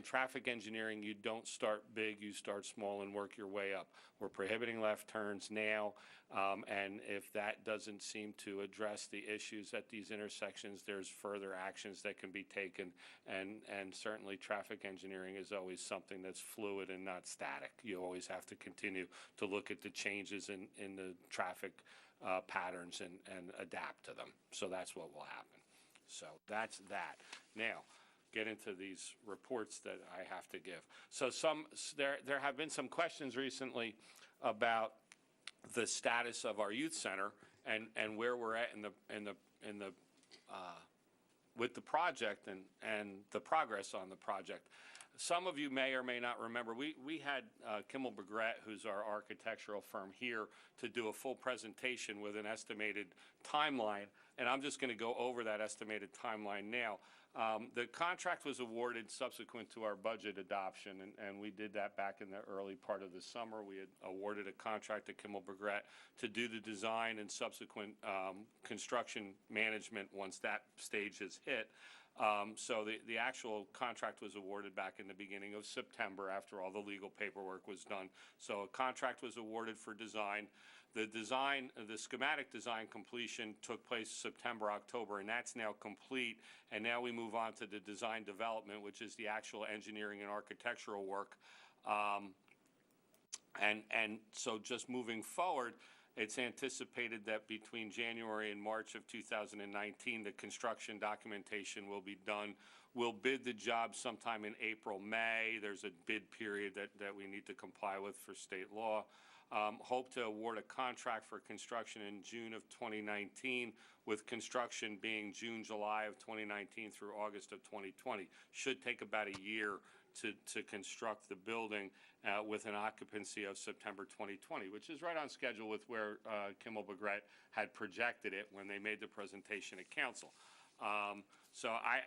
traffic engineering, you don't start big, you start small and work your way up. We're prohibiting left turns now, and if that doesn't seem to address the issues at these intersections, there's further actions that can be taken, and certainly traffic engineering is always something that's fluid and not static. You always have to continue to look at the changes in the traffic patterns and adapt to them. So that's what will happen. So that's that. Now, get into these reports that I have to give. So there have been some questions recently about the status of our youth center and where we're at with the project and the progress on the project. Some of you may or may not remember, we had Kimmel Begret, who's our architectural firm, here to do a full presentation with an estimated timeline, and I'm just going to go over that estimated timeline now. The contract was awarded subsequent to our budget adoption, and we did that back in the early part of the summer. We had awarded a contract to Kimmel Begret to do the design and subsequent construction management once that stage is hit. So the actual contract was awarded back in the beginning of September after all the legal paperwork was done. So a contract was awarded for design. The schematic design completion took place September, October, and that's now complete. And now we move on to the design development, which is the actual engineering and architectural work. And so just moving forward, it's anticipated that between January and March of 2019, the construction documentation will be done. We'll bid the job sometime in April, May. There's a bid period that we need to comply with for state law. Hope to award a contract for construction in June of 2019, with construction being June, July of 2019 through August of 2020. Should take about a year to construct the building with an occupancy of September 2020, which is right on schedule with where Kimmel Begret had projected it when they made the presentation at council. So I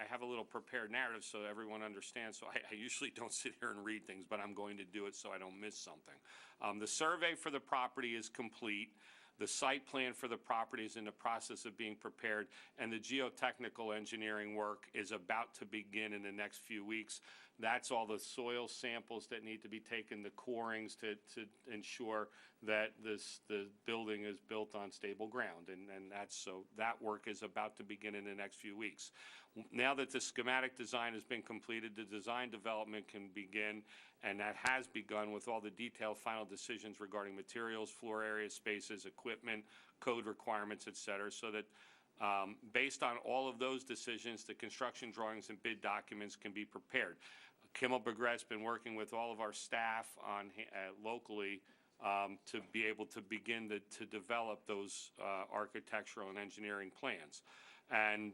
have a little prepared narrative so everyone understands. So I usually don't sit here and read things, but I'm going to do it so I don't miss something. The survey for the property is complete. The site plan for the property is in the process of being prepared, and the geotechnical engineering work is about to begin in the next few weeks. That's all the soil samples that need to be taken, the corings to ensure that the building is built on stable ground, and that work is about to begin in the next few weeks. Now that the schematic design has been completed, the design development can begin, and that has begun with all the detailed final decisions regarding materials, floor area, spaces, equipment, code requirements, et cetera, so that based on all of those decisions, the construction drawings and bid documents can be prepared. Kimmel Begret's been working with all of our staff on locally to be able to begin to develop those architectural and engineering plans. And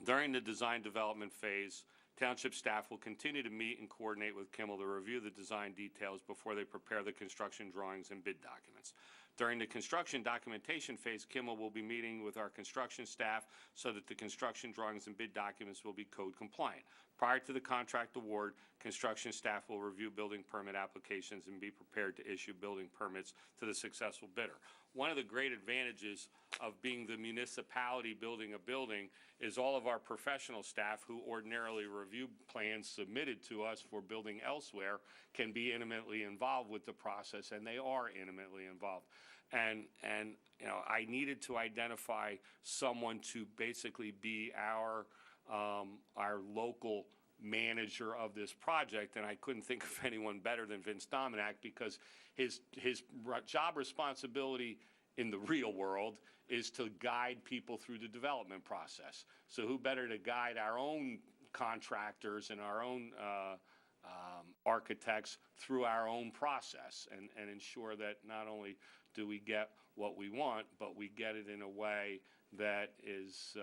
during the design development phase, Township staff will continue to meet and coordinate with Kimmel to review the design details before they prepare the construction drawings and bid documents. During the construction documentation phase, Kimmel will be meeting with our construction staff so that the construction drawings and bid documents will be code compliant. Prior to the contract award, construction staff will review building permit applications and be prepared to issue building permits to the successful bidder. One of the great advantages of being the municipality building a building is all of our professional staff who ordinarily review plans submitted to us for building elsewhere can be intimately involved with the process, and they are intimately involved. And you know, I needed to identify someone to basically be our local manager of this project, and I couldn't think of anyone better than Vince Dominack, because his job responsibility in the real world is to guide people through the development process. So who better to guide our own contractors and our own architects through our own process and ensure that not only do we get what we want, but we get it in a way that is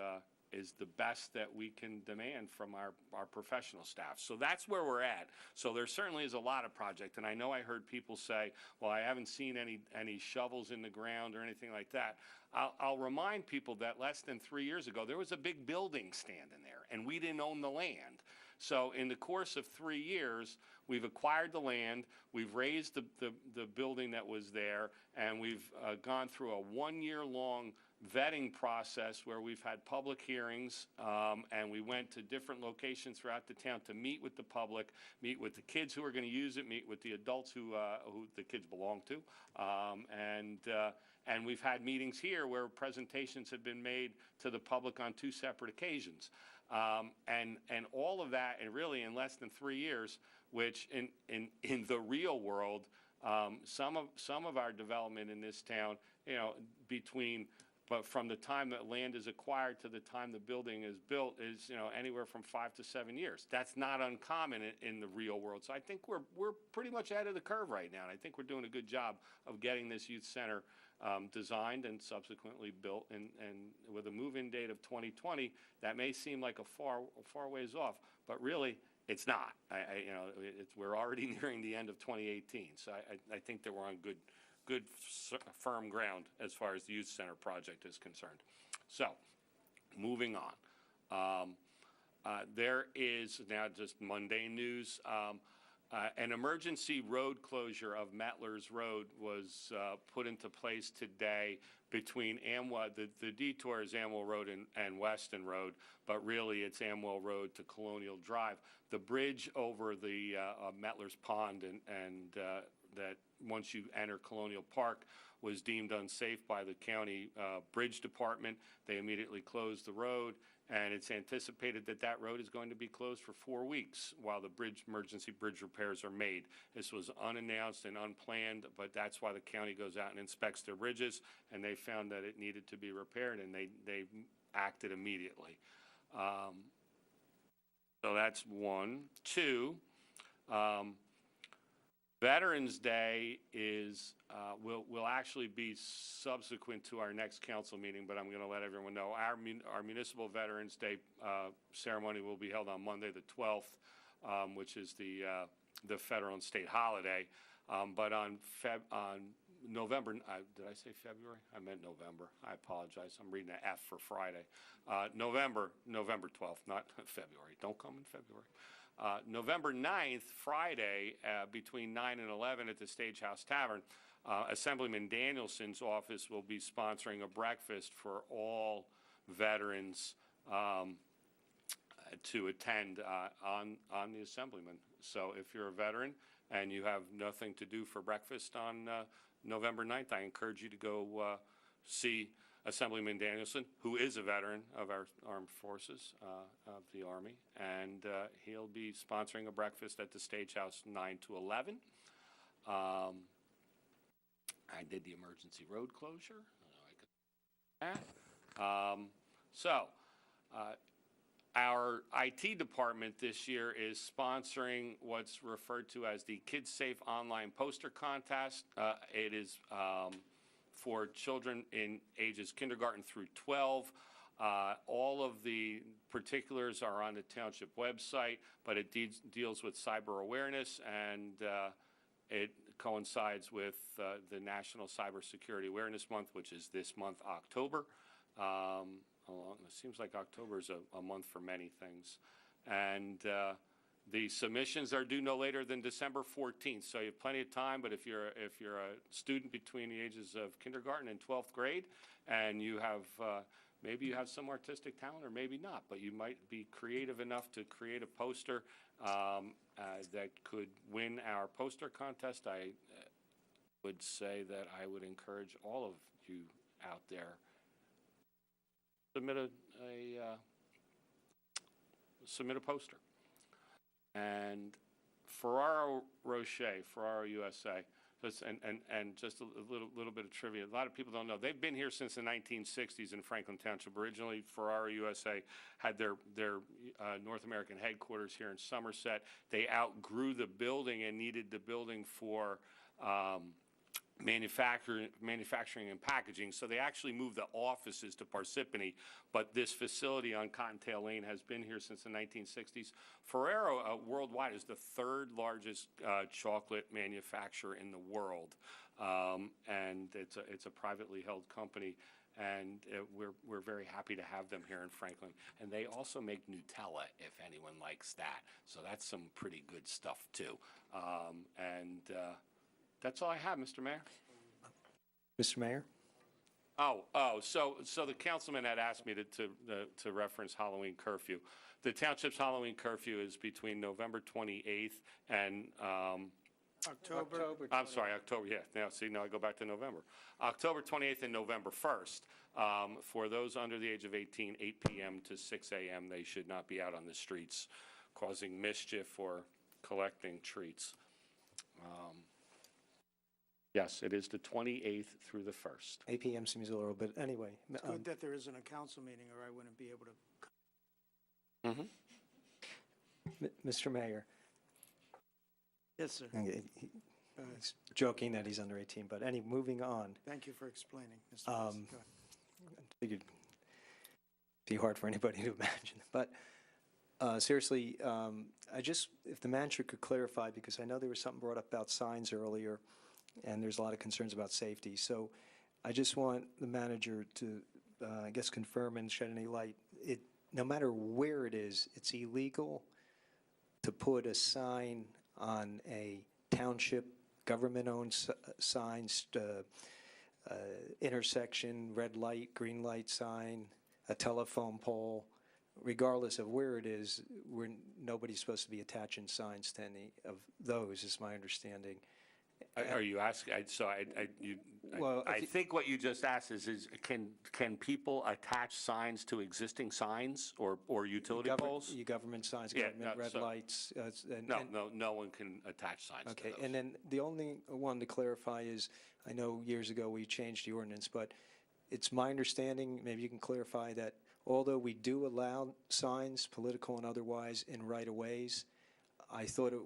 the best that we can demand from our professional staff. So that's where we're at. So there certainly is a lot of project, and I know I heard people say, well, I haven't seen any shovels in the ground or anything like that. I'll remind people that less than 3 years ago, there was a big building standing there, and we didn't own the land. So in the course of 3 years, we've acquired the land, we've raised the building that was there, and we've gone through a 1-year-long vetting process where we've had public hearings, and we went to different locations throughout the town to meet with the public, meet with the kids who are going to use it, meet with the adults who the kids belong to, and we've had meetings here where presentations have been made to the public on 2 separate occasions. And all of that, and really in less than 3 years, which in the real world, some of our development in this town, you know, but from the time that land is acquired to the time the building is built is, you know, anywhere from 5 to 7 years. That's not uncommon in the real world. So I think we're pretty much ahead of the curve right now. And I think we're doing a good job of getting this youth center designed and subsequently built. And with a move-in date of 2020, that may seem like a far ways off, but really it's not. You know, we're already nearing the end of 2018. So I think that we're on good firm ground as far as the youth center project is concerned. So, moving on. There is now just mundane news. An emergency road closure of Metlers Road was put into place today between the detour is Amwell Road and Weston Road, but really it's Amwell Road to Colonial Drive. The bridge over the Metlers Pond and that once you enter Colonial Park was deemed unsafe by the county bridge department. They immediately closed the road, and it's anticipated that that road is going to be closed for 4 weeks while the emergency bridge repairs are made. This was unannounced and unplanned, but that's why the county goes out and inspects their bridges, and they found that it needed to be repaired, and they acted immediately. So that's one. Two, Veterans Day is will actually be subsequent to our next council meeting, but I'm going to let everyone know our municipal Veterans Day ceremony will be held on Monday the 12th, which is the federal and state holiday. But on November, did I say February? I meant November. I apologize. I'm reading an F for Friday. November 12th, not February. Don't come in February. November 9th, Friday, between 9 and 11 at the Stagehouse Tavern, Assemblyman Danielson's office will be sponsoring a breakfast for all veterans to attend on the Assemblyman. So if you're a veteran and you have nothing to do for breakfast on November 9th, I encourage you to go see Assemblyman Danielson, who is a veteran of our armed forces, of the Army, and he'll be sponsoring a breakfast at the Stagehouse 9 to 11. I did the emergency road closure. Our IT department this year is sponsoring what's referred to as the Kids Safe Online Poster Contest. It is for children in ages kindergarten through 12. All of the particulars are on the Township website, but it deals with cyber awareness, and it coincides with the National Cybersecurity Awareness Month, which is this month, October. It seems like October is a month for many things. And the submissions are due no later than December 14th, so you have plenty of time. But if you're a student between the ages of kindergarten and 12th grade, and you have maybe you have some artistic talent, or maybe not, but you might be creative enough to create a poster that could win our poster contest, I would say that I would encourage all of you out there submit a poster. And Ferraro Rocher, Ferraro USA, and just a little bit of trivia. A lot of people don't know. They've been here since the 1960s in Franklin Township. Originally, Ferraro USA had their North American headquarters here in Somerset. They outgrew the building and needed the building for manufacturing and packaging, so they actually moved the offices to Parsippany, but this facility on Cottontail Lane has been here since the 1960s. Ferrero worldwide is the third largest chocolate manufacturer in the world, and it's a privately held company, and we're very happy to have them here in Franklin. And they also make Nutella, if anyone likes that, so that's some pretty good stuff too. That's all I have, Mr. Mayor. Mr. Mayor? So the councilman had asked me to reference Halloween curfew. The township's Halloween curfew is between November 28th and October. I'm sorry, October. Yeah. Now I go back to November. October 28th and November 1st. For those under the age of 18, 8 p.m. to 6 a.m. They should not be out on the streets causing mischief or collecting treats. Yes, it is the 28th through the 1st. 8 p.m. seems a little bit, anyway. It's good that there isn't a council meeting, or I wouldn't be able to. Mr. Mayor. Yes, sir. He's joking that he's under 18, but moving on. Thank you for explaining, Mr. President. Go ahead. I figured it'd be hard for anybody to imagine. But seriously, if the manager could clarify, because I know there was something brought up about signs earlier, and there's a lot of concerns about safety. So I just want the manager to, confirm and shed any light. No matter where it is, it's illegal to put a sign on a township, government-owned signs, intersection, red light, green light sign, a telephone pole. Regardless of where it is, nobody's supposed to be attaching signs to any of those, is my understanding. Are you asking? I think what you just asked is can people attach signs to existing signs or utility poles? Government signs, government red lights. No one can attach signs. Okay, to those. and then the only one to clarify is, I know years ago we changed the ordinance, but it's my understanding, maybe you can clarify, that although we do allow signs, political and otherwise, in right-of-ways, I thought it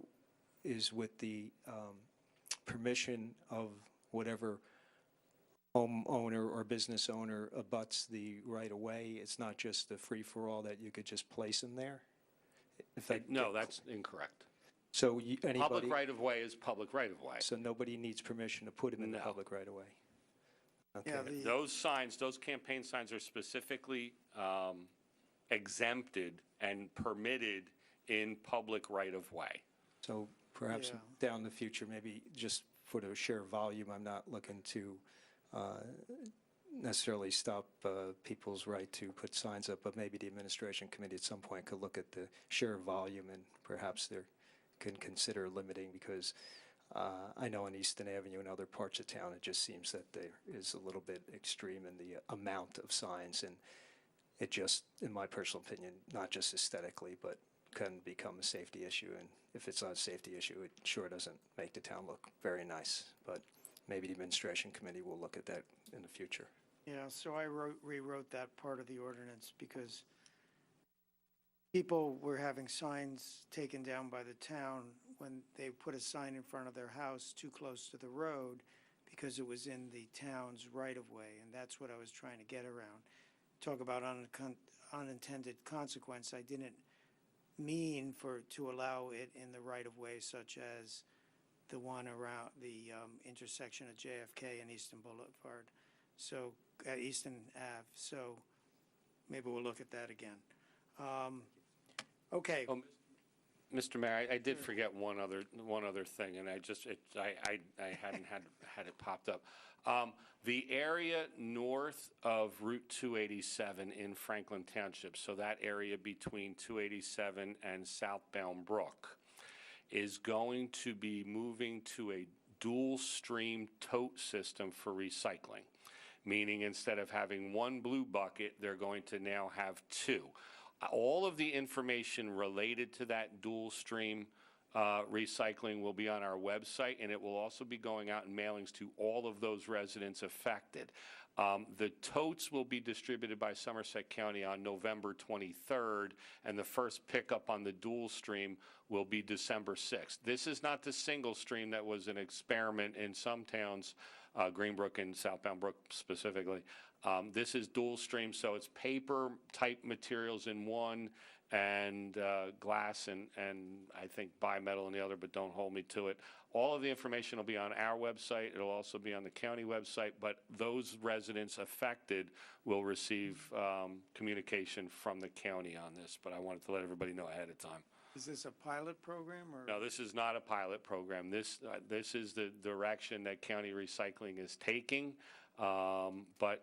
is with the permission of whatever homeowner or business owner abuts the right-of-way. It's not just a free-for-all that you could just place them there? If I No, get- that's incorrect. So anybody... Public right-of-way is public right-of-way. So nobody needs permission to put them in the No. public right-of-way? Okay. Yeah, Those signs, those campaign signs are specifically exempted and permitted in public right-of-way. So perhaps Yeah. down the future, maybe just for the sheer volume, I'm not looking to necessarily stop people's right to put signs up, but maybe the administration committee at some point could look at the sheer volume and perhaps they can consider limiting, because I know on Easton Avenue and other parts of town, it just seems that there is a little bit extreme in the amount of signs, and it just, in my personal opinion, not just aesthetically, but can become a safety issue. And if it's not a safety issue, it sure doesn't make the town look very nice. But maybe the administration committee will look at that in the future. Yeah, so I rewrote that part of the ordinance because people were having signs taken down by the town when they put a sign in front of their house too close to the road because it was in the town's right-of-way, and that's what I was trying to get around. Talk about unintended consequence. I didn't mean to allow it in the right-of-way, such as the one around the intersection of JFK and Easton Boulevard, so Easton Ave. So maybe we'll look at that again. Okay. Oh, Mr. Mayor, I did forget one other thing, and I hadn't had it popped up. The area north of Route 287 in Franklin Township, so that area between 287 and southbound Brook, is going to be moving to a dual stream tote system for recycling, meaning instead of having one blue bucket, they're going to now have two. All of the information related to that dual stream recycling will be on our website, and it will also be going out in mailings to all of those residents affected. The totes will be distributed by Somerset County on November 23rd, and the first pickup on the dual stream will be December 6th. This is not the single stream that was an experiment in some towns, Greenbrook and Southbound Brook specifically. This is dual stream, so it's paper type materials in one and glass and I think bimetal in the other, but don't hold me to it. All of the information will be on our website. It'll also be on the county website, but those residents affected will receive communication from the county on this, but I wanted to let everybody know ahead of time. Is this a pilot program or? No, this is not a pilot program. This is the direction that county recycling is taking, but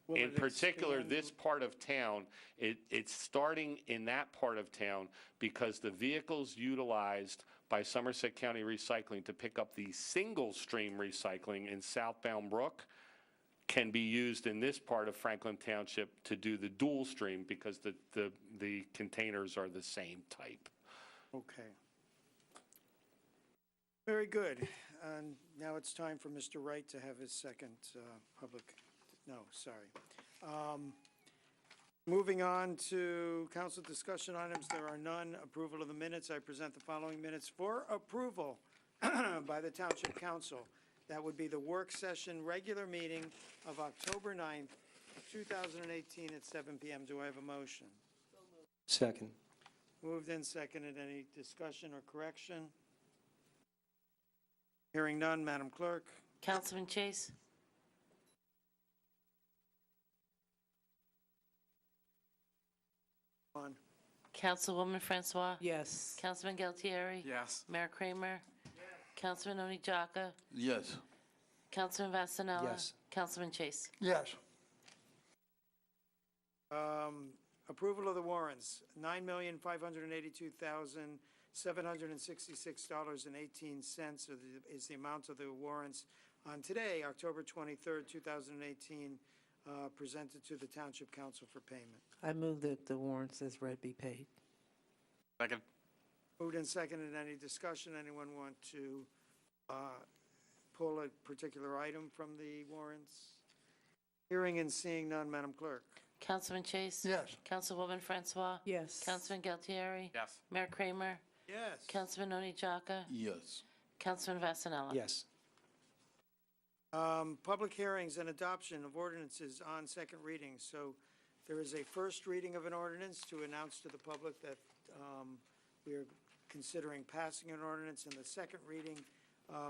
Will in it particular, expand? this part of town, it's starting in that part of town because the vehicles utilized by Somerset County Recycling to pick up the single stream recycling in southbound Brook can be used in this part of Franklin Township to do the dual stream because the containers are the same type. Okay. Very good. And now it's time for Mr. Wright to have his second Moving on to council discussion items, there are none. Approval of the minutes. I present the following minutes for approval by the Township Council. That would be the work session regular meeting of October 9th, 2018 at 7 p.m. Do I have a motion? Second. Moved and seconded. Any discussion or correction? Hearing none, Madam Clerk. Councilman Chase? On. Councilwoman Francois? Yes. Councilman Galtieri? Yes. Mayor Kramer? Councilman Oni Jaka? Yes. Councilman Vasanella? Yes. Councilman Chase? Yes. Approval of the warrants, $9,582,766.18 is the amount of the warrants on today, October 23rd, 2018, presented to the Township Council for payment. I move that the warrants as read be paid. Second. Moved and seconded. Any discussion? Anyone want to pull a particular item from the warrants? Hearing and seeing none, Madam Clerk. Councilman Chase? Yes. Councilwoman Francois? Yes. Councilman Galtieri? Yes. Mayor Kramer? Yes. Councilman Oni Jaka? Yes. Councilman Vasanella. Yes. Public hearings and adoption of ordinances on second reading. So there is a first reading of an ordinance to announce to the public that we are considering passing an ordinance, and the second reading,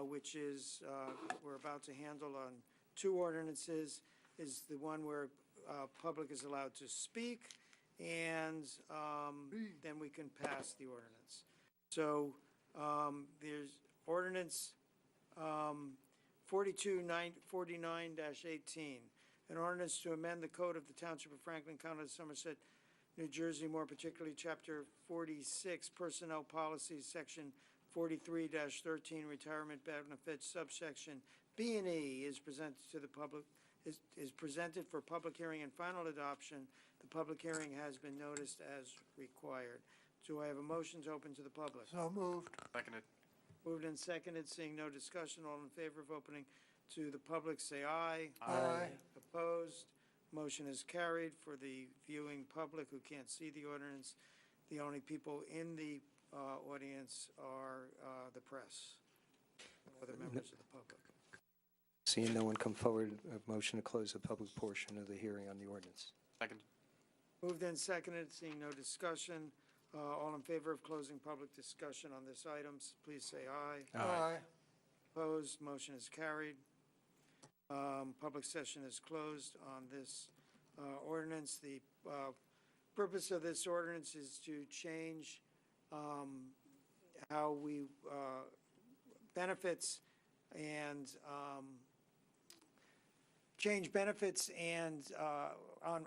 which is we're about to handle on two ordinances, is the one where public is allowed to speak, and then we can pass the ordinance. So there's ordinance 49-18, an ordinance to amend the code of the Township of Franklin, County of Somerset, New Jersey, more particularly Chapter 46, Personnel Policies, Section 43-13, Retirement Benefits, subsection B and E is presented to the public, is presented for public hearing and final adoption. The public hearing has been noticed as required. Do I have a motion to open to the public? So moved. Seconded. Moved and seconded, seeing no discussion, all in favor of opening to the public, say aye. Aye. Opposed? Motion is carried. For the viewing public who can't see the ordinance, the only people in the audience are the press, other members of the public. Seeing no one come forward, a motion to close the public portion of the hearing on the ordinance. Second. Moved and seconded, seeing no discussion, all in favor of closing public discussion on this item, please say aye. Aye. Opposed? Motion is carried. Public session is closed on this ordinance. The purpose of this ordinance is to change how we benefits and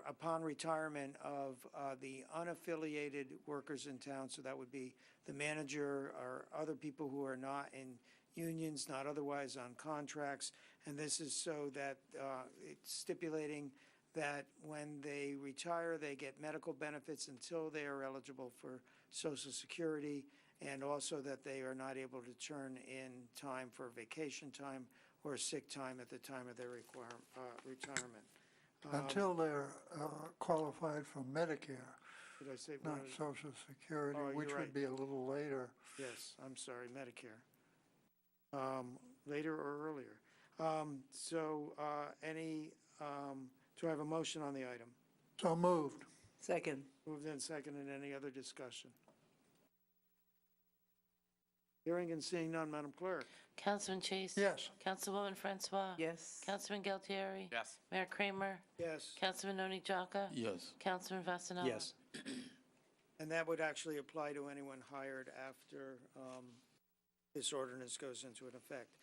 upon retirement of the unaffiliated workers in town. So that would be the manager or other people who are not in unions, not otherwise on contracts. And this is so that it's stipulating that when they retire, they get medical benefits until they are eligible for Social Security, and also that they are not able to turn in time for vacation time or sick time at the time of their retirement. Until they're qualified for Medicare, Did I say? not Social Security, Oh, which you're would right. be a little later. Yes, I'm sorry, Medicare. Later or earlier. Do I have a motion on the item? So moved. Second. Moved and seconded. Any other discussion? Hearing and seeing none, Madam Clerk. Councilman Chase. Yes. Councilwoman Francois. Yes. Councilman Galtieri. Yes. Mayor Kramer. Yes. Councilman Oni Jaka. Yes. Councilman Vasanella. Yes. And that would actually apply to anyone hired after this ordinance goes into effect.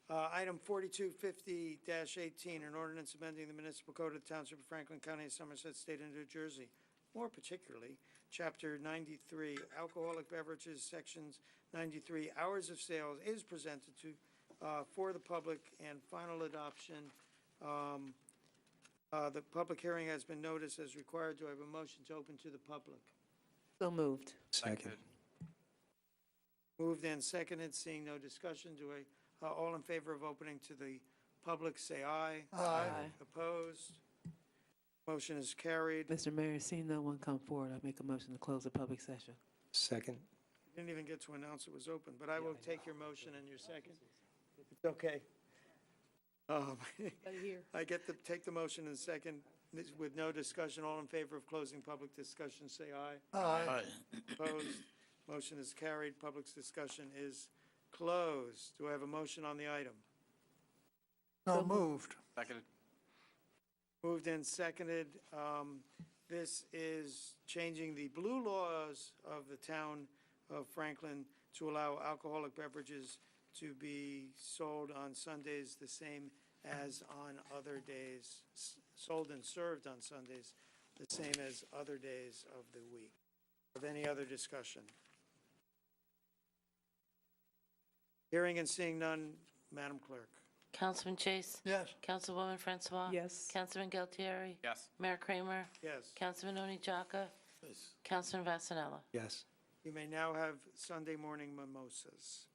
Item 4250-18, an ordinance amending the municipal code of the Township of Franklin, County of Somerset, State of New Jersey, more particularly Chapter 93, Alcoholic Beverages, Sections 93, Hours of Sales, is presented to for the public and final adoption. The public hearing has been noticed as required. Do I have a motion to open to the public? So moved. Second. Moved and seconded, seeing no discussion, all in favor of opening to the public, say aye. Aye. Opposed? Motion is carried. Mr. Mayor, seeing no one come forward, I make a motion to close the public session. Second. Didn't even get to announce it was open, but I will take your motion and your second. It's okay. I get to take the motion and second with no discussion. All in favor of closing public discussion, say aye. Aye. Opposed? Motion is carried. Public discussion is closed. Do I have a motion on the item? So moved. Seconded. Moved and seconded. This is changing the blue laws of the town of Franklin to allow alcoholic beverages to be sold on Sundays the same as on other days, sold and served on Sundays the same as other days of the week. Of any other discussion? Hearing and seeing none, Madam Clerk. Councilman Chase. Yes. Councilwoman Francois. Yes. Councilman Galtieri. Yes. Mayor Kramer. Yes. Councilman Oni Jaka. Yes. Councilman Vasanella. Yes. You may now have Sunday morning mimosas.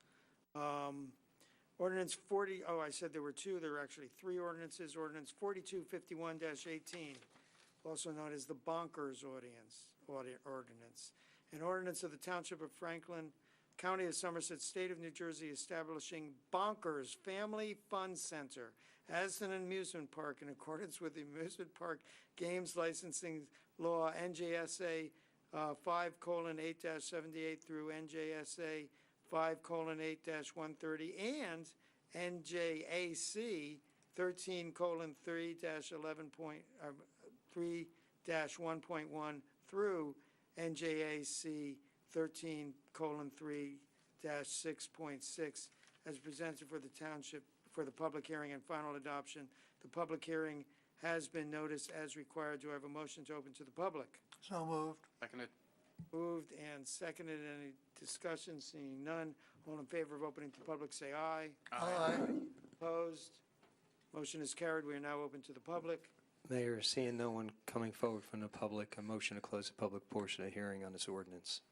Ordinance 40, oh, I said there were two. There were actually three ordinances. Ordinance 4251-18, also known as the Bonkers Ordinance. An ordinance of the Township of Franklin, County of Somerset, State of New Jersey, establishing Bonkers Family Fun Center as an amusement park in accordance with the amusement park games licensing law, NJSA 5:8-78 through NJSA 5:8-130, and NJAC 13:3-1.1 through NJAC 13:3-6.6 as presented for the township for the public hearing and final adoption. The public hearing has been noticed as required. Do I have a motion to open to the public? So moved. Seconded. Moved and seconded. Any discussion? Seeing none. All in favor of opening to the public, say aye. Aye. Opposed? Motion is carried. We are now open to the public. Mayor, seeing no one coming forward from the public, a motion to close the public portion of the hearing on this ordinance.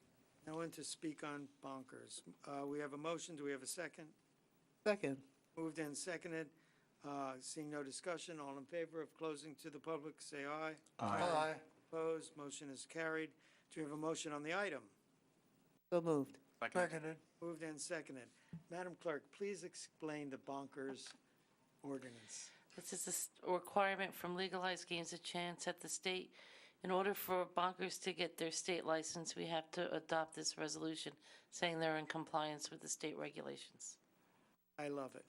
No one to speak on Bonkers. We have a motion. Do we have a second? Second. Moved and seconded. Seeing no discussion, all in favor of closing to the public, say aye. Aye. Opposed? Motion is carried. Do we have a motion on the item? So moved. Seconded. Moved and seconded. Madam Clerk, please explain the Bonkers ordinance. This is a requirement from legalized games of chance at the state. In order for Bonkers to get their state license, we have to adopt this resolution saying they're in compliance with the state regulations. I love it.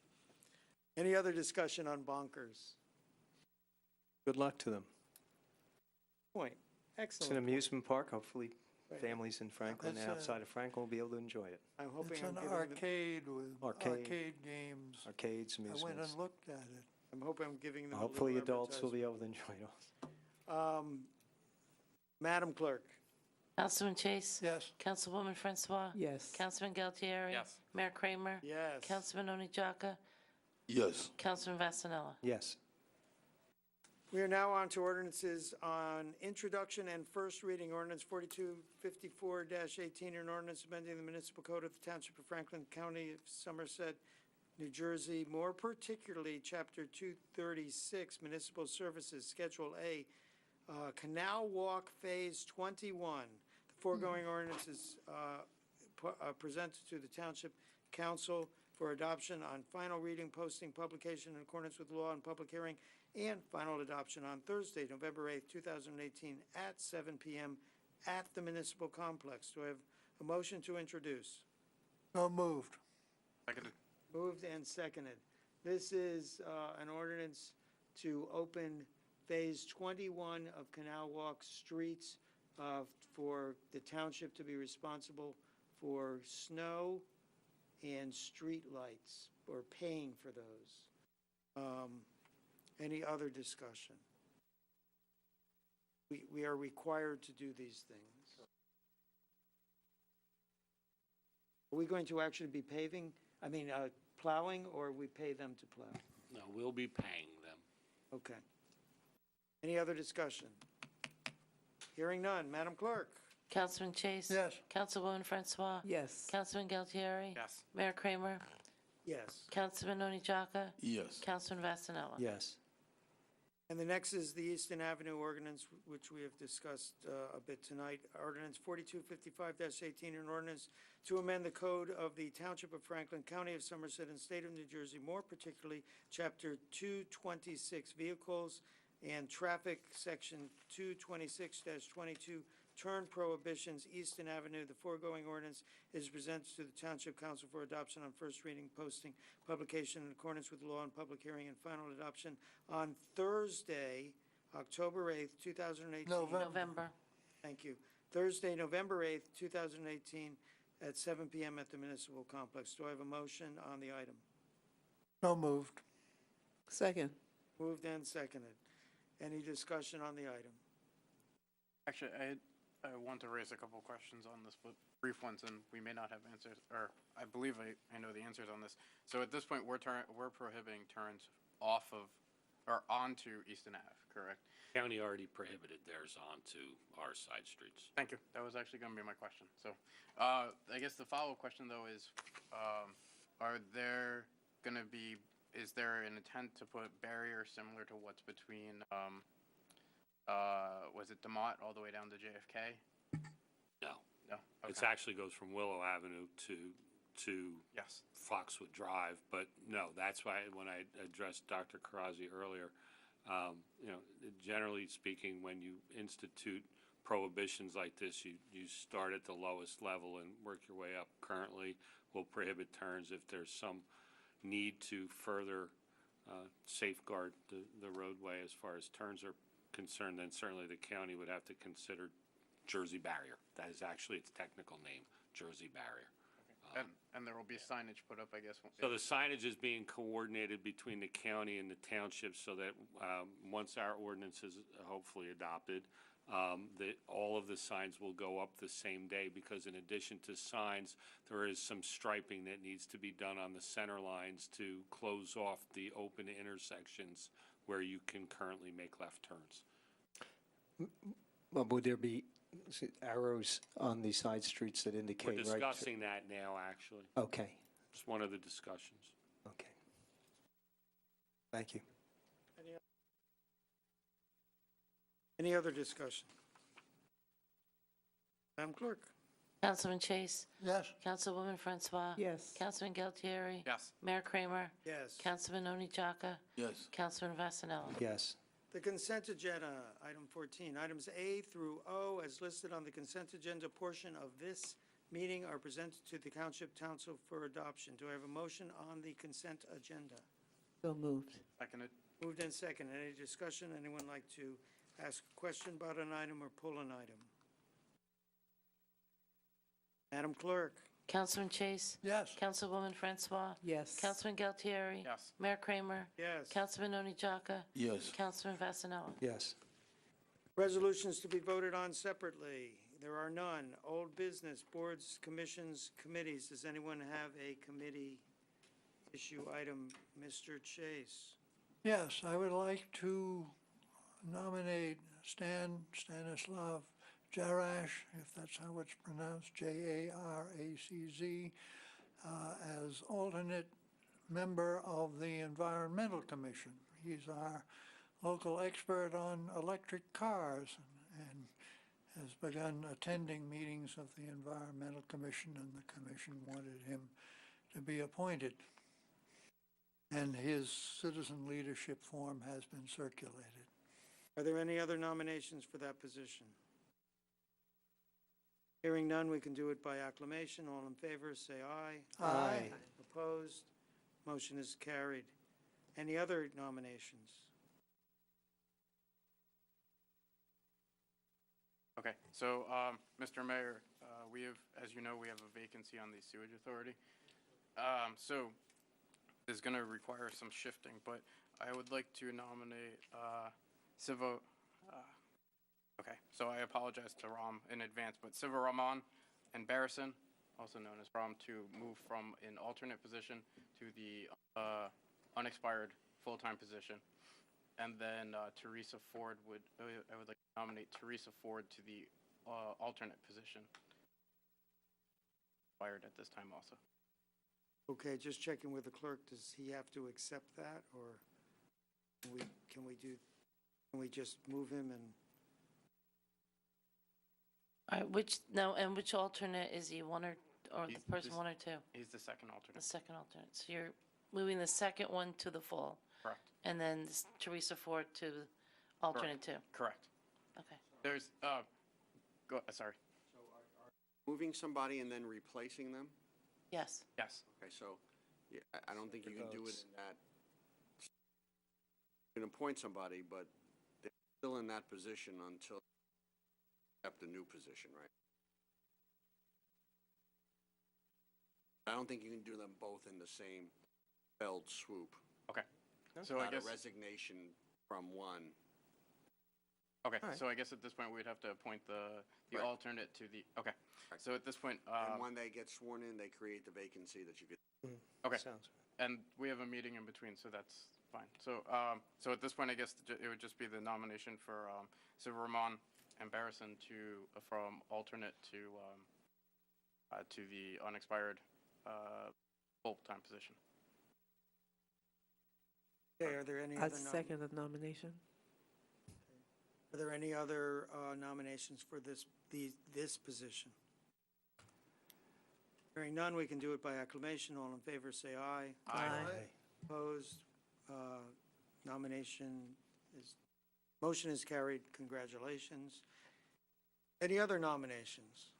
Any other discussion on Bonkers? Good luck to them. Point. It's an Excellent. amusement park. Hopefully, Right. families in Franklin and That's outside of Franklin will be able to enjoy it. I'm hoping It's I'm an giving arcade with Arcade. arcade games. Arcades, I went amusements. and looked at it. I'm hoping I'm giving them a Hopefully, little adults will be able to enjoy it. Madam Clerk. Councilman Chase? Yes. Councilwoman Francois? Yes. Councilman Galtieri? Yes. Mayor Kramer? Yes. Councilman Oni Jaka? Yes. Councilman Vasanella? Yes. We are now on to ordinances on introduction and first reading. Ordinance 4254-18, an ordinance amending the municipal code of the Township of Franklin, County of Somerset, New Jersey, more particularly Chapter 236, Municipal Services, Schedule A, Canal Walk Phase 21. The foregoing ordinance is presented to the Township Council for adoption on final reading, posting, publication in accordance with law, and public hearing, and final adoption on Thursday, November 8th, 2018, at 7 p.m. at the Municipal Complex. Do I have a motion to introduce? So moved. Seconded. Moved and seconded. This is an ordinance to open Phase 21 of Canal Walk Streets for the township to be responsible for snow and street lights, or paying for those. Any other discussion? We are required to do these things. Are we going to actually be plowing, or we pay them to plow? No, we'll be paying them. Okay. Any other discussion? Hearing none. Madam Clerk? Councilman Chase? Yes. Councilwoman Francois? Yes. Councilman Galtieri? Yes. Mayor Kramer? Yes. Councilman Oni Jaka? Yes. Councilman Vasanella? Yes. And the next is the Easton Avenue ordinance, which we have discussed a bit tonight. Ordinance 4255-18, an ordinance to amend the code of the Township of Franklin, County of Somerset, and State of New Jersey, more particularly Chapter 226, Vehicles and Traffic, Section 226-22, Turn Prohibitions, Easton Avenue. The foregoing ordinance is presented to the Township Council for adoption on first reading, posting, publication in accordance with law, and public hearing and final adoption on Thursday, October 8th, 2018. November. Thank you. Thursday, November 8th, 2018, at 7 p.m. at the Municipal Complex. Do I have a motion on the item? So moved. Second. Moved and seconded. Any discussion on the item? Actually, I want to raise a couple questions on this, but brief ones, and we may not have answers, or I believe I know the answers on this. So at this point, we're prohibiting turns off of, or onto Easton Ave, correct? County already prohibited theirs onto our side streets. Thank you. That was actually going to be my question. So I guess the follow-up question, though, is is there an intent to put barriers similar to what's between, was it DeMott all the way down to JFK? No, No. It Okay. actually goes from Willow Avenue to Yes. Foxwood Drive, but no, that's why when I addressed Dr. Karazi earlier, generally speaking, when you institute prohibitions like this, you start at the lowest level and work your way up. Currently, we'll prohibit turns if there's some need to further safeguard the roadway as far as turns are concerned, then certainly the county would have to consider Jersey barrier. That is actually its technical name, Jersey barrier. And there will be signage put up, I guess. So the signage is being coordinated between the county and the township so that once our ordinance is hopefully adopted, that all of the signs will go up the same day, because in addition to signs, there is some striping that needs to be done on the center lines to close off the open intersections where you can currently make left turns. Well, would there be arrows on the side streets that indicate We're right? discussing that now, actually. Okay, It's one of the discussions. okay. Thank you. Any other discussion? Madam Clerk? Councilman Chase? Yes. Councilwoman Francois? Yes. Councilman Galtieri? Yes. Mayor Kramer? Yes. Councilman Oni Chaka? Yes. Councilman Vasanella? Yes. The consent agenda, item 14. Items A through O, as listed on the consent agenda portion of this meeting, are presented to the Township Council for adoption. Do I have a motion on the consent agenda? So moved. Seconded. Moved and second. Any discussion? Anyone like to ask a question about an item or pull an item? Madam Clerk? Councilman Chase? Yes. Councilwoman Francois? Yes. Councilman Galtieri? Yes. Mayor Kramer? Yes. Councilman Oni Chaka? Yes. Councilman Vasanella? Yes. Resolutions to be voted on separately. There are none. Old business, boards, commissions, committees. Does anyone have a committee issue item? Mr. Chase? Yes, I would like to nominate Stanislav Jarash, if that's how it's pronounced, J-A-R-A-C-Z, as alternate member of the Environmental Commission. He's our local expert on electric cars and has begun attending meetings of the Environmental Commission, and the commission wanted him to be appointed. And his citizen leadership form has been circulated. Are there any other nominations for that position? Hearing none, we can do it by acclamation. All in favor, say aye. Aye. Opposed? Motion is carried. Any other nominations? Okay, so, Mr. Mayor, we have, as you know, we have a vacancy on the sewage authority. So it's going to require some shifting, but I would like to nominate Siva. Okay, so I apologize to Ram in advance, but Siva Rahman and Barrison, also known as Ram, to move from an alternate position to the unexpired full-time position. And then Teresa Ford I would like to nominate Teresa Ford to the alternate position. Expired at this time also. Okay, just checking with the clerk. Does he have to accept that, or can we just move him and? All right, which alternate is he, one or the person one or two? He's the second The alternate. second alternate. So you're moving the second one to the full, Correct. and then Teresa Ford to alternate two. Correct. Okay. There's, sorry. Moving somebody and then replacing them? Yes. Yes. Okay, so yeah, I don't think you can do it in that. You can appoint somebody, but they're still in that position until they accept a new position, right? I don't think you can do them both in the same spelled swoop. Okay. So So I not guess, a resignation from one. okay, All right. so I guess at this point, we'd have to appoint the Right. alternate to the, okay. Right. So at this point, And when they get sworn in, they create the vacancy that you could. okay. Sounds And we have a meeting in between, so that's fine. So, so at this point, I guess it would just be the nomination for Siva Rahman and Barrison from alternate to the unexpired full-time position. Okay, are there any I other? second the nomination. Are there any other nominations for this position? Hearing none, we can do it by acclamation. All in favor, say aye. Aye. Opposed? Nomination is, motion is carried. Congratulations. Any other nominations?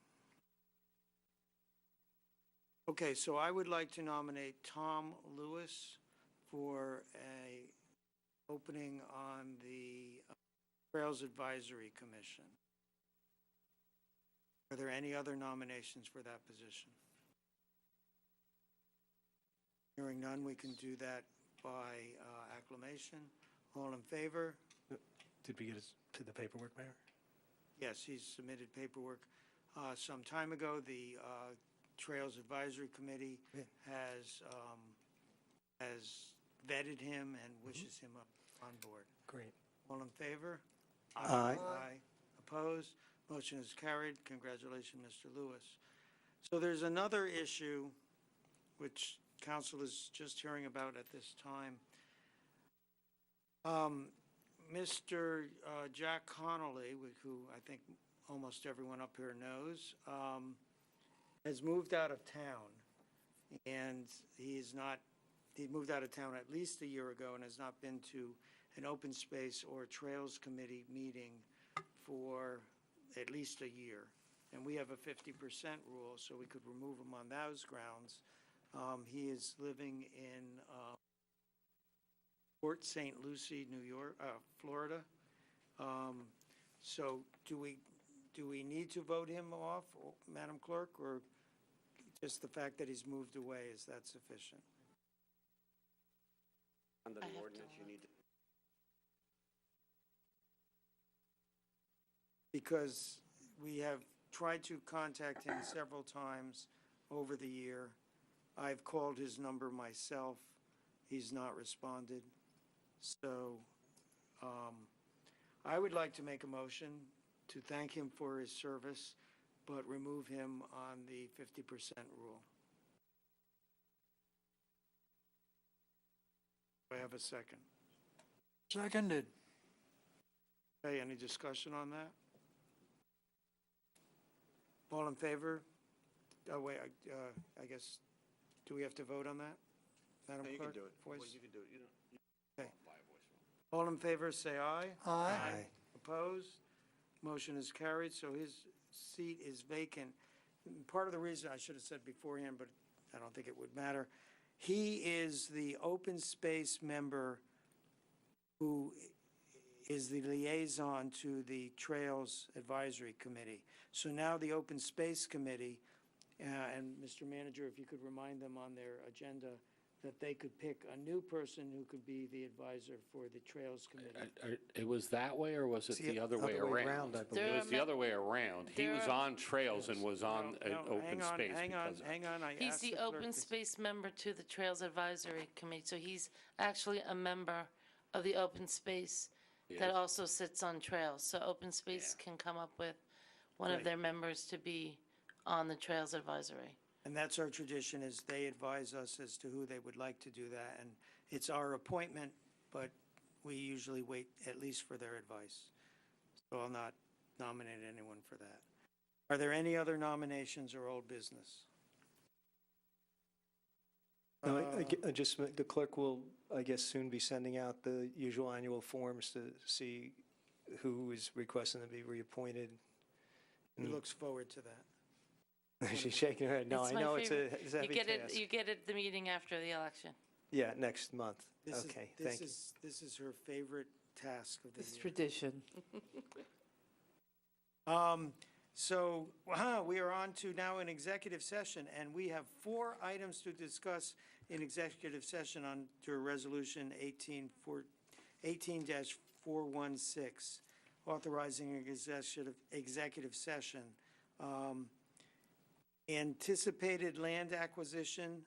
Okay, so I would like to nominate Tom Lewis for a opening on the Trails Advisory Commission. Are there any other nominations for that position? Hearing none, we can do that by acclamation. All in favor? Did we get to the paperwork, Mayor? Yes, he's submitted paperwork some time ago. The Trails Advisory Committee has vetted him and wishes him on board. Great. All in favor? Aye. Aye. Opposed? Motion is carried. Congratulations, Mr. Lewis. So there's another issue which council is just hearing about at this time. Mr. Jack Connolly, who I think almost everyone up here knows, has moved out of town, and he moved out of town at least a year ago and has not been to an open space or trails committee meeting for at least a year. And we have a 50% rule, so we could remove him on those grounds. He is living in Port St. Lucie, New York, Florida. So do we need to vote him off, Madam Clerk, or just the fact that he's moved away, is that sufficient? Under the ordinance, you need to. Because we have tried to contact him several times over the year. I've called his number myself. He's not responded. So I would like to make a motion to thank him for his service, but remove him on the 50% rule. Do I have a second? Seconded. Okay, any discussion on that? All in favor? Oh, wait, I guess, do we have to vote on that? Madam No, you Clerk? can do it. Voice? Well, you can do it. You don't. Okay. All in favor, say aye. Aye. Aye. Opposed? Motion is carried, so his seat is vacant. Part of the reason, I should have said beforehand, but I don't think it would matter, he is the open space member who is the liaison to the Trails Advisory Committee. So now the Open Space Committee, and Mr. Manager, if you could remind them on their agenda that they could pick a new person who could be the advisor for the Trails Committee. It was that way, or was it See, the other way around? I believe. It was the other way around. He was on Trails and was on open space. Hang on. He's the open space member to the Trails Advisory Committee, so he's actually a member of the open space that also sits on trails. So open space can come up with one of their members to be on the Trails Advisory. And that's our tradition, is they advise us as to who they would like to do that. And it's our appointment, but we usually wait at least for their advice. So I'll not nominate anyone for that. Are there any other nominations or old business? No, the clerk will, I guess, soon be sending out the usual annual forms to see who is requesting to be reappointed. He looks forward to that. She's shaking her head. No, I know it's a heavy task. You get it at the meeting after the election. Yeah, next month. This Okay, thank you. This is her favorite task of the It's year. tradition. So we are on to now an executive session, and we have 4 items to discuss in executive session under Resolution 18-416, authorizing an executive session. Anticipated land acquisition,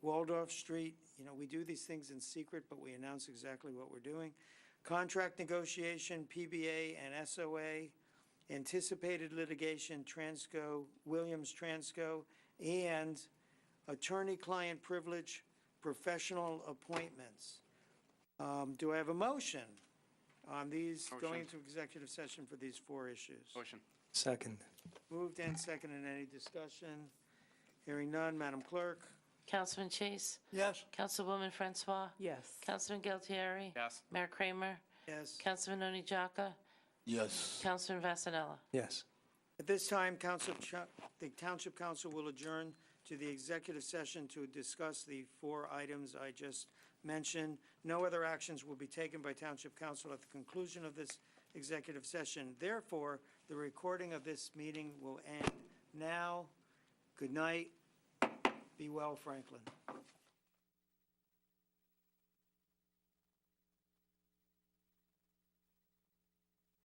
Waldorf Street. You know, we do these things in secret, but we announce exactly what we're doing. Contract negotiation, PBA and SOA. Anticipated litigation, Transco, Williams Transco, and attorney-client privilege, professional appointments. Do I have a motion on these, going into executive session for these 4 issues? Motion. Second. Moved and seconded. Any discussion? Hearing none, Madam Clerk? Councilman Chase? Yes. Councilwoman Francois? Yes. Councilman Galtieri? Yes. Mayor Kramer? Yes. Councilman Oni Jaka? Yes. Councilman Vasanella? Yes. At this time, the Township Council will adjourn to the executive session to discuss the 4 items I just mentioned. No other actions will be taken by Township Council at the conclusion of this executive session. Therefore, the recording of this meeting will end now. Good night. Be well, Franklin.